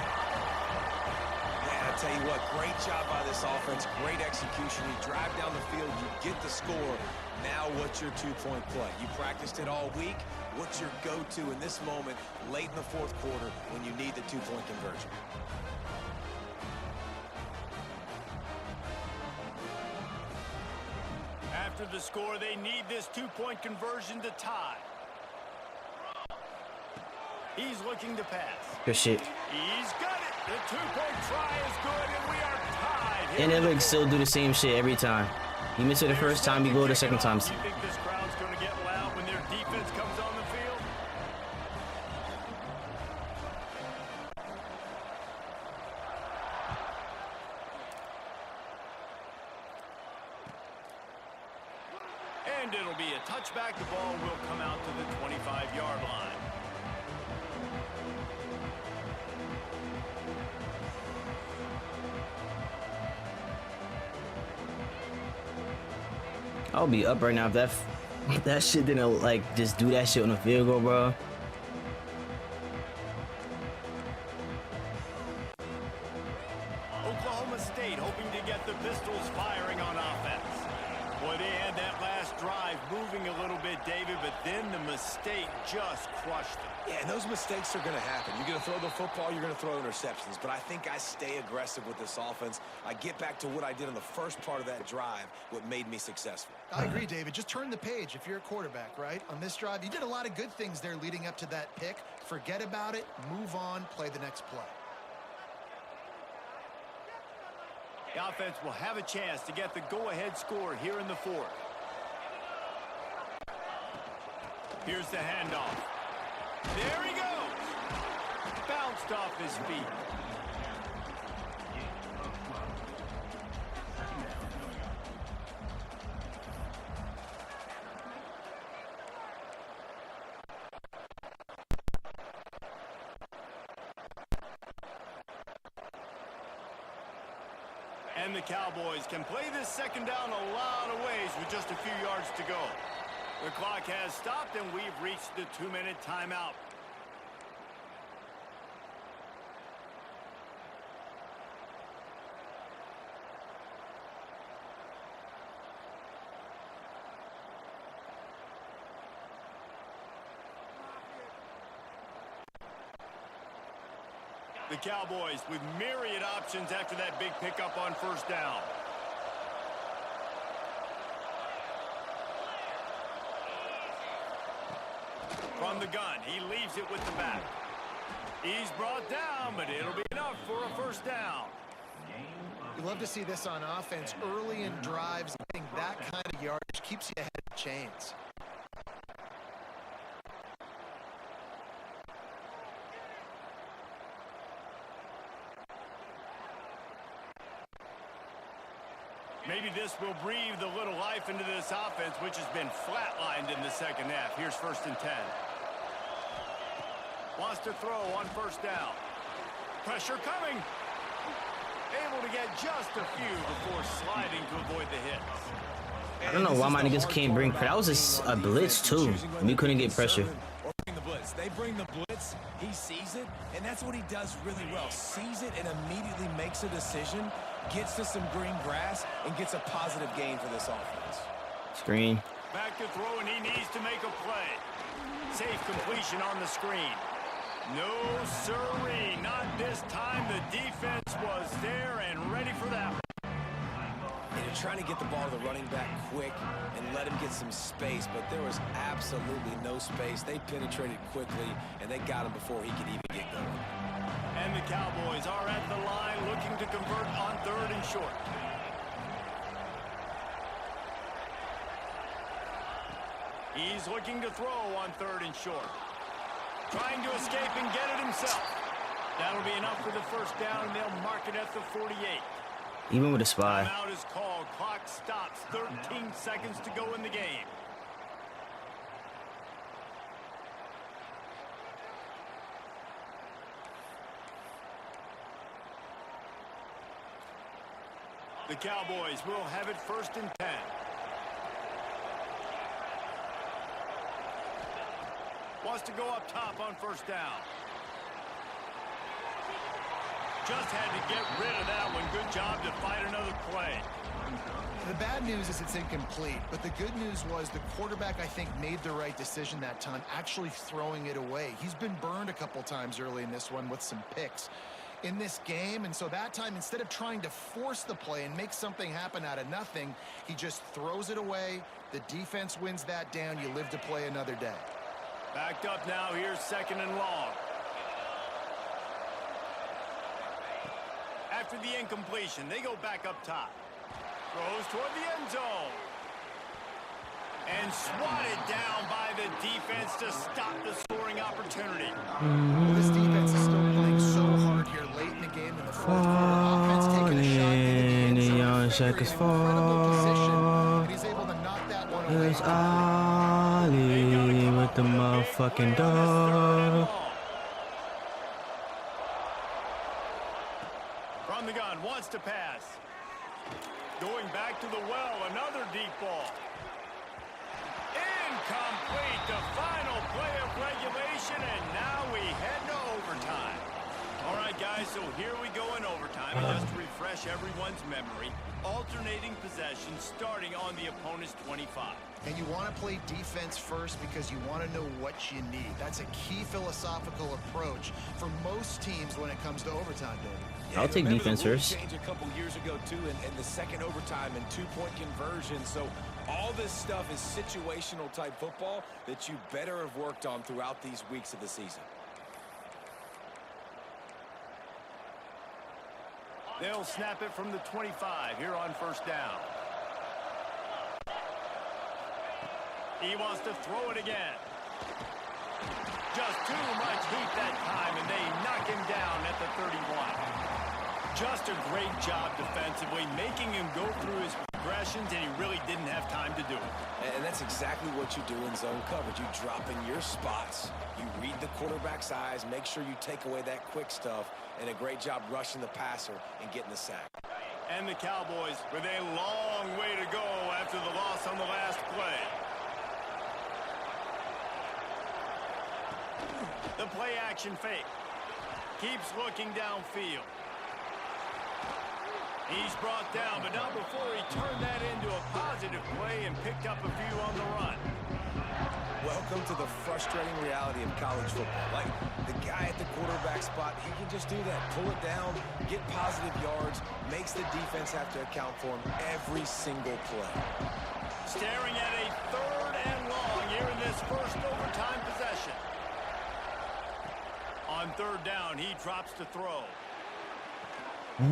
Man, I tell you what, great job by this offense. Great execution. You drive down the field, you get the score. Now what's your 2-point play? You practiced it all week. What's your go-to in this moment late in the 4th quarter when you need the 2-point conversion? After the score, they need this 2-point conversion to tie. He's looking to pass. Good shit. He's got it. The 2-point try is good, and we are tied. And Alex still do the same shit every time. You miss it the first time, you go the second time. You think this crowd's going to get loud when their defense comes on the field? And it'll be a touchback. The ball will come out to the 25-yard line. I'll be up right now if that shit didn't like just do that shit on the field goal, bro. Oklahoma State hoping to get the Pistols firing on offense. Boy, they had that last drive moving a little bit, David, but then the mistake just crushed them. Yeah, and those mistakes are going to happen. You're going to throw the football, you're going to throw interceptions. But I think I stay aggressive with this offense. I get back to what I did in the first part of that drive, what made me successful. I agree, David. Just turn the page if you're a quarterback, right? On this drive, you did a lot of good things there leading up to that pick. Forget about it, move on, play the next play. The offense will have a chance to get the go-ahead score here in the 4th. Here's the handoff. There he goes. Bounced off his feet. And the Cowboys can play this 2nd down a lot of ways with just a few yards to go. The clock has stopped, and we've reached the 2-minute timeout. The Cowboys with myriad options after that big pickup on 1st down. From the gun, he leaves it with the back. He's brought down, but it'll be enough for a 1st down. You love to see this on offense. Early in drives, getting that kind of yardage keeps you ahead of the chains. Maybe this will breathe a little life into this offense, which has been flatlined in the second half. Here's 1st and 10. Wants to throw on 1st down. Pressure coming. Able to get just a few before sliding to avoid the hits. I don't know why my niggas can't bring pressure. That was a blitz too. We couldn't get pressure. They bring the blitz, he sees it, and that's what he does really well. Sees it and immediately makes a decision, gets to some green grass, and gets a positive gain for this offense. Screen. Back to throw, and he needs to make a play. Safe completion on the screen. No siree, not this time. The defense was there and ready for that one. And you're trying to get the ball to the running back quick and let him get some space, but there was absolutely no space. They penetrated quickly, and they got him before he could even get going. And the Cowboys are at the line looking to convert on 3rd and short. He's looking to throw on 3rd and short. Trying to escape and get it himself. That'll be enough for the 1st down, and they'll mark it at the 48. Even with a spy. Timeout is called. Clock stops. 13 seconds to go in the game. The Cowboys will have it 1st and 10. Wants to go up top on 1st down. Just had to get rid of that one. Good job to fight another play. The bad news is it's incomplete, but the good news was the quarterback, I think, made the right decision that time, actually throwing it away. He's been burned a couple times early in this one with some picks in this game, and so that time, instead of trying to force the play and make something happen out of nothing, he just throws it away. The defense wins that down. You live to play another day. Backed up now. Here's 2nd and long. After the incompletion, they go back up top. Throws toward the end zone. And swatted down by the defense to stop the scoring opportunity. Well, this defense is still playing so hard here late in the game in the 4th quarter. Offense taking a shot in the end zone. Incredible position, and he's able to knock that one away. It's Ali with the motherfucking dog. From the gun, wants to pass. Going back to the well, another deep ball. Incomplete, the final play of regulation, and now we head to overtime. All right, guys, so here we go in overtime. And just to refresh everyone's memory, alternating possession starting on the opponent's 25. And you want to play defense first because you want to know what you need. That's a key philosophical approach for most teams when it comes to overtime, David. Yeah, I'll take defense the rule first. change a couple years ago too, and the second overtime and 2-point conversion. So all this stuff is situational type football that you better have worked on throughout these weeks of the season. They'll snap it from the 25 here on 1st down. He wants to throw it again. Just too much heat that time, and they knock him down at the 31. Just a great job defensively, making him go through his progressions, and he really didn't have time to do it. And that's exactly what you do in zone coverage. You drop in your spots, you read the quarterback's eyes, make sure you take away that quick stuff, and a great job rushing the passer and getting the sack. And the Cowboys with a long way to go after the loss on the last play. The play action fake. Keeps looking downfield. He's brought down, but not before he turned that into a positive play and picked up a few on the run. Welcome to the frustrating reality of college football. Like, the guy at the quarterback spot, he can just do that. Pull it down, get positive yards, makes the defense have to account for him every single play. Staring at a 3rd and long here in this first overtime possession. On 3rd down, he drops to throw.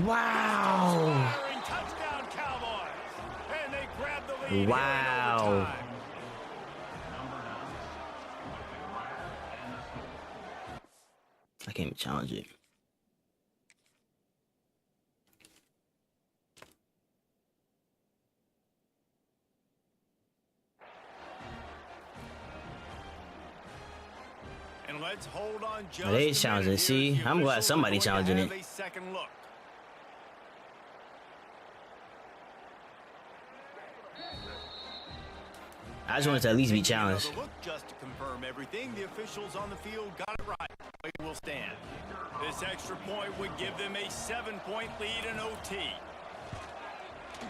Wow. Firing touchdown, Cowboys. And they grab the lead. Wow. Here in overtime. I can't even challenge it. And let's hold on just They a challenging. minute here. See, The I'm glad officials are somebody going to challenging have it. a second look. I just wanted to at least be Taking another challenged. look just to confirm everything. The officials on the field got it right. Play will stand. This extra point would give them a 7-point lead in OT.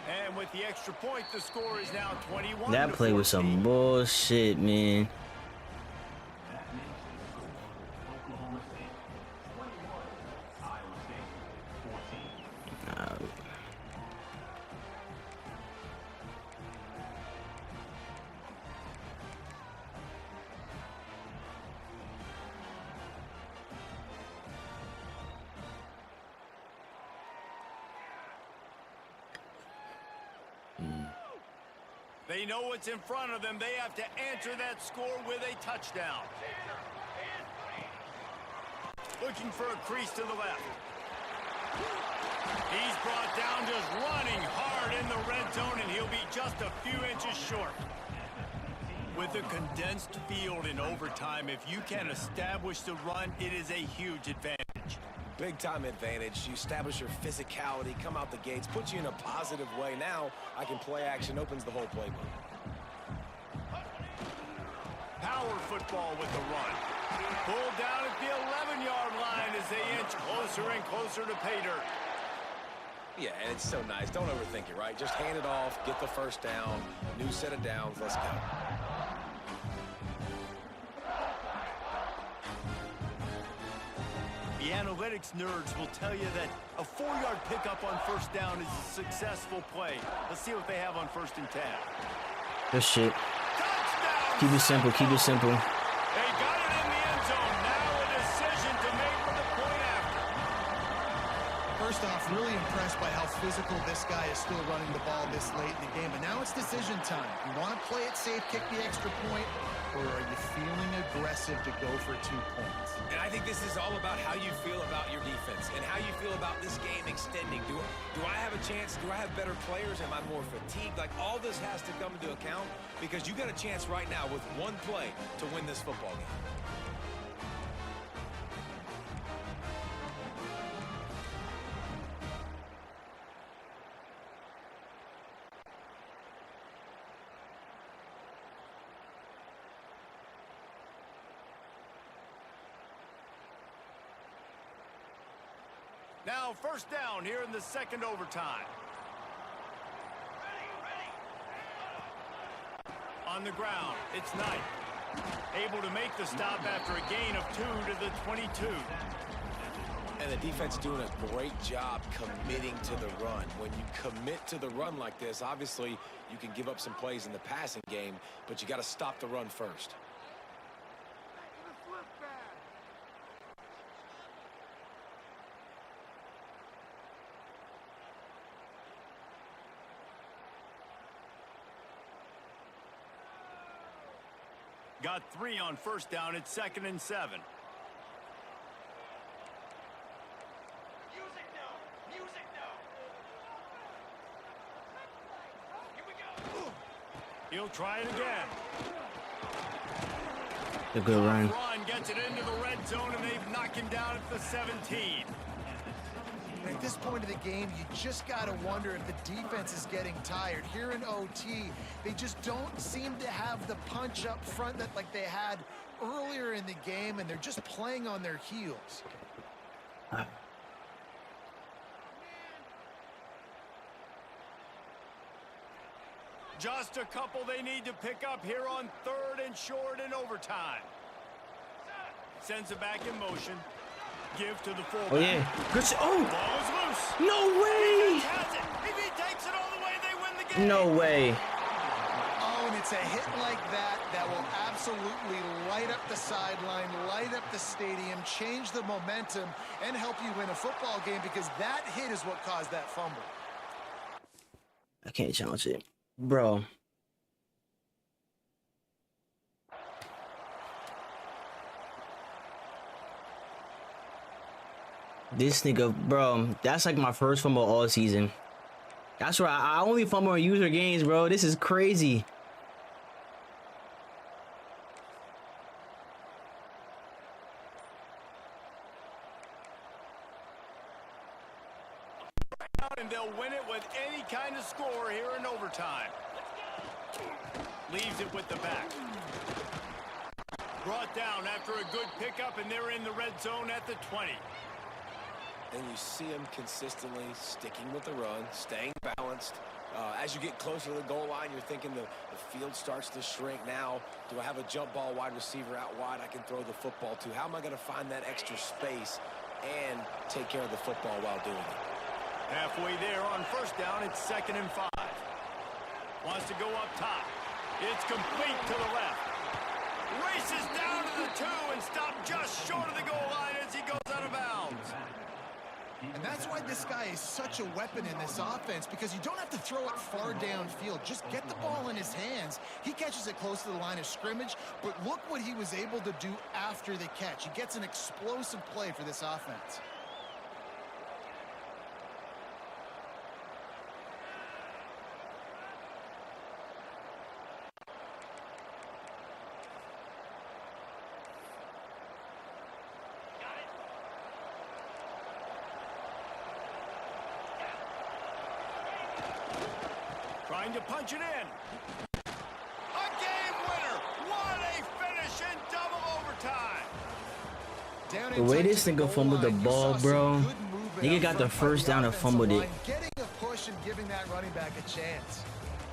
And with the extra point, the score is now 21 That to play was 14. some bullshit, man. They know what's in front of them. They have to answer that score with a touchdown. Looking for a crease to the left. He's brought down just running hard in the red zone, and he'll be just a few inches short. With a condensed field in overtime, if you can establish the run, it is a huge advantage. Big-time advantage. You establish your physicality, come out the gates, put you in a positive way. Now, I can play action, opens the whole playbook. Power football with the run. Pulled down at the 11-yard line as they inch closer and closer to pay dirt. Yeah, and it's so nice. Don't overthink it, right? Just hand it off, get the first down, new set of downs, let's go. The analytics nerds will tell you that a 4-yard pickup on first down is a successful play. Let's see what they have on 1st and 10. Good shit. Touchdown! Keep it simple. Keep it simple. They got it in the end zone. Now a decision to make with the point after. First off, really impressed by how physical this guy is still running the ball this late in the game. But now it's decision time. You want to play it safe, kick the extra point, or are you feeling aggressive to go for 2 points? And I think this is all about how you feel about your defense and how you feel about this game extending. Do I have a chance? Do I have better players? Am I more fatigued? Like, all this has to come into account because you got a chance right now with one play to win this football game. Now 1st down here in the 2nd overtime. On the ground, it's Knight. Able to make the stop after a gain of 2 to the 22. And the defense doing a great job committing to the run. When you commit to the run like this, obviously you can give up some plays in the passing game, but you got to stop the run first. Got 3 on 1st down. It's 2nd and 7. He'll try it again. A good run. Run gets it into the red zone, and they've knocked him down at the 17. At this point of the game, you just got to wonder if the defense is getting tired. Here in OT, they just don't seem to have the punch up front that like they had earlier in the game, and they're just playing on their heels. Just a couple they need to pick up here on 3rd and short in overtime. Sends it back in motion. Give to the fullback. Oh, yeah. Good shit. Oh! Ball is loose. No way! Has it. If he takes it all the way, they win the game. No way. Oh, and it's a hit like that that will absolutely light up the sideline, light up the stadium, change the momentum, and help you win a football game because that hit is what caused that fumble. I can't challenge it. Bro. This nigga, bro, that's like my first fumble all season. That's right. I only fumble on user games, bro. This is crazy. and they'll win it with any kind of score here in overtime. Leaves it with the back. Brought down after a good pickup, and they're in the red zone at the 20. And you see him consistently sticking with the run, staying balanced. As you get closer to the goal line, you're thinking the field starts to shrink. Now, do I have a jump ball wide receiver out wide I can throw the football to? How am I going to find that extra space and take care of the football while doing it? Halfway there on first down, it's 2nd and 5. Wants to go up top. It's complete to the left. Races down to the 2 and stopped just short of the goal line as he goes out of bounds. And that's why this guy is such a weapon in this offense, because you don't have to throw it far downfield. Just get the ball in his hands. He catches it close to the line of scrimmage, but look what he was able to do after the catch. He gets an explosive play for this offense. Trying to punch it in. A game winner. What a finish in double overtime. The way this nigga fumbled the ball, bro. Nigga got the first down and fumbled it. Getting a push and giving that running back a chance.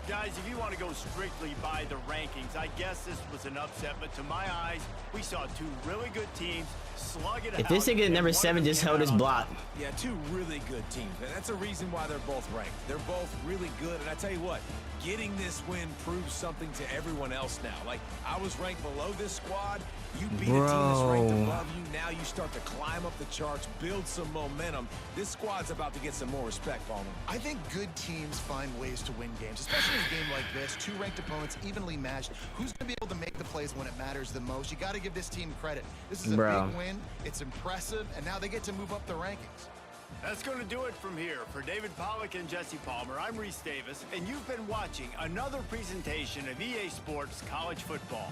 Guys, if you want to go strictly by the rankings, I guess this was an upset, but to my eyes, we saw two really good teams slug it out. If this nigga at number 7 just held his block. Yeah, two really good teams, and that's a reason why they're both ranked. They're both really good, and I tell you what, getting this win proves something to everyone else now. Like, I was ranked below this squad. You beat a team that's ranked above you. Now you start to climb up the charts, build some momentum. This squad's about to get some more respect, Ballman. I think good teams find ways to win games, especially in a game like this. Two ranked opponents, evenly matched. Who's going to be able to make the plays when it matters the most? You got to give this team credit. This is a big win. It's impressive, and now they get to move up the rankings. That's going to do it from here. For David Pollack and Jesse Palmer, I'm Reese Davis, and you've been watching another presentation of EA Sports College Football.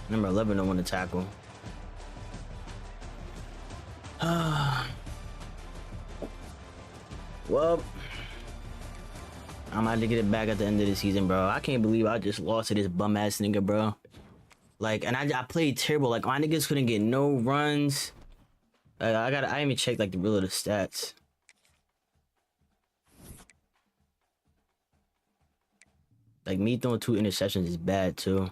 Number 11 don't want to tackle. Well, I'm about to get it back at the end of the season, bro. I can't believe I just lost to this bum ass nigga, bro. Like, and I played terrible. Like, my niggas couldn't get no runs. I didn't even check like the real of the stats. Like, me throwing 2 interceptions is bad too.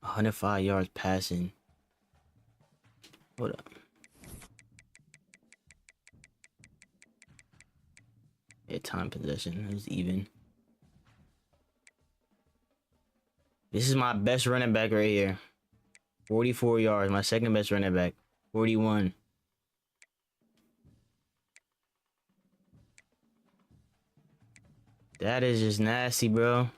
105 yards passing. Hold up. Yeah, time possession. It was even. This is my best running back right here. 44 yards. My second best running back. 41. That is just nasty, bro.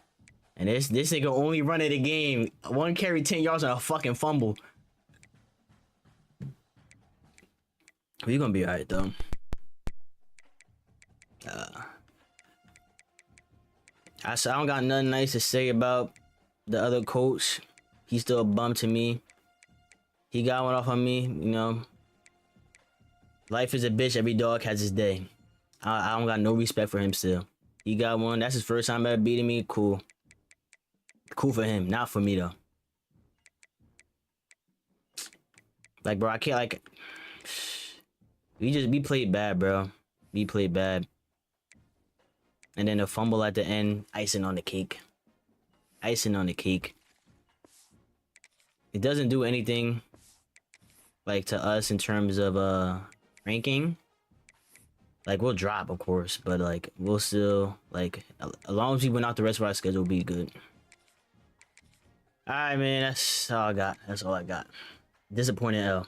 And this nigga only running the game. 1 carry, 10 yards on a fucking fumble. We're gonna be alright though. I don't got nothing nice to say about the other coach. He's still a bum to me. He got one off on me, you know. Life is a bitch. Every dog has his day. I don't got no respect for him still. He got one. That's his first time ever beating me. Cool. Cool for him, not for me though. Like, bro, I can't, like, we played bad, bro. We played bad. And then the fumble at the end, icing on the cake. Icing on the cake. It doesn't do anything, like, to us in terms of ranking. Like, we'll drop, of course, but like, we'll still, like, as long as we win out the rest of our schedule, we'll be good. All right, man, that's all I got. That's all I got. Disappointing L.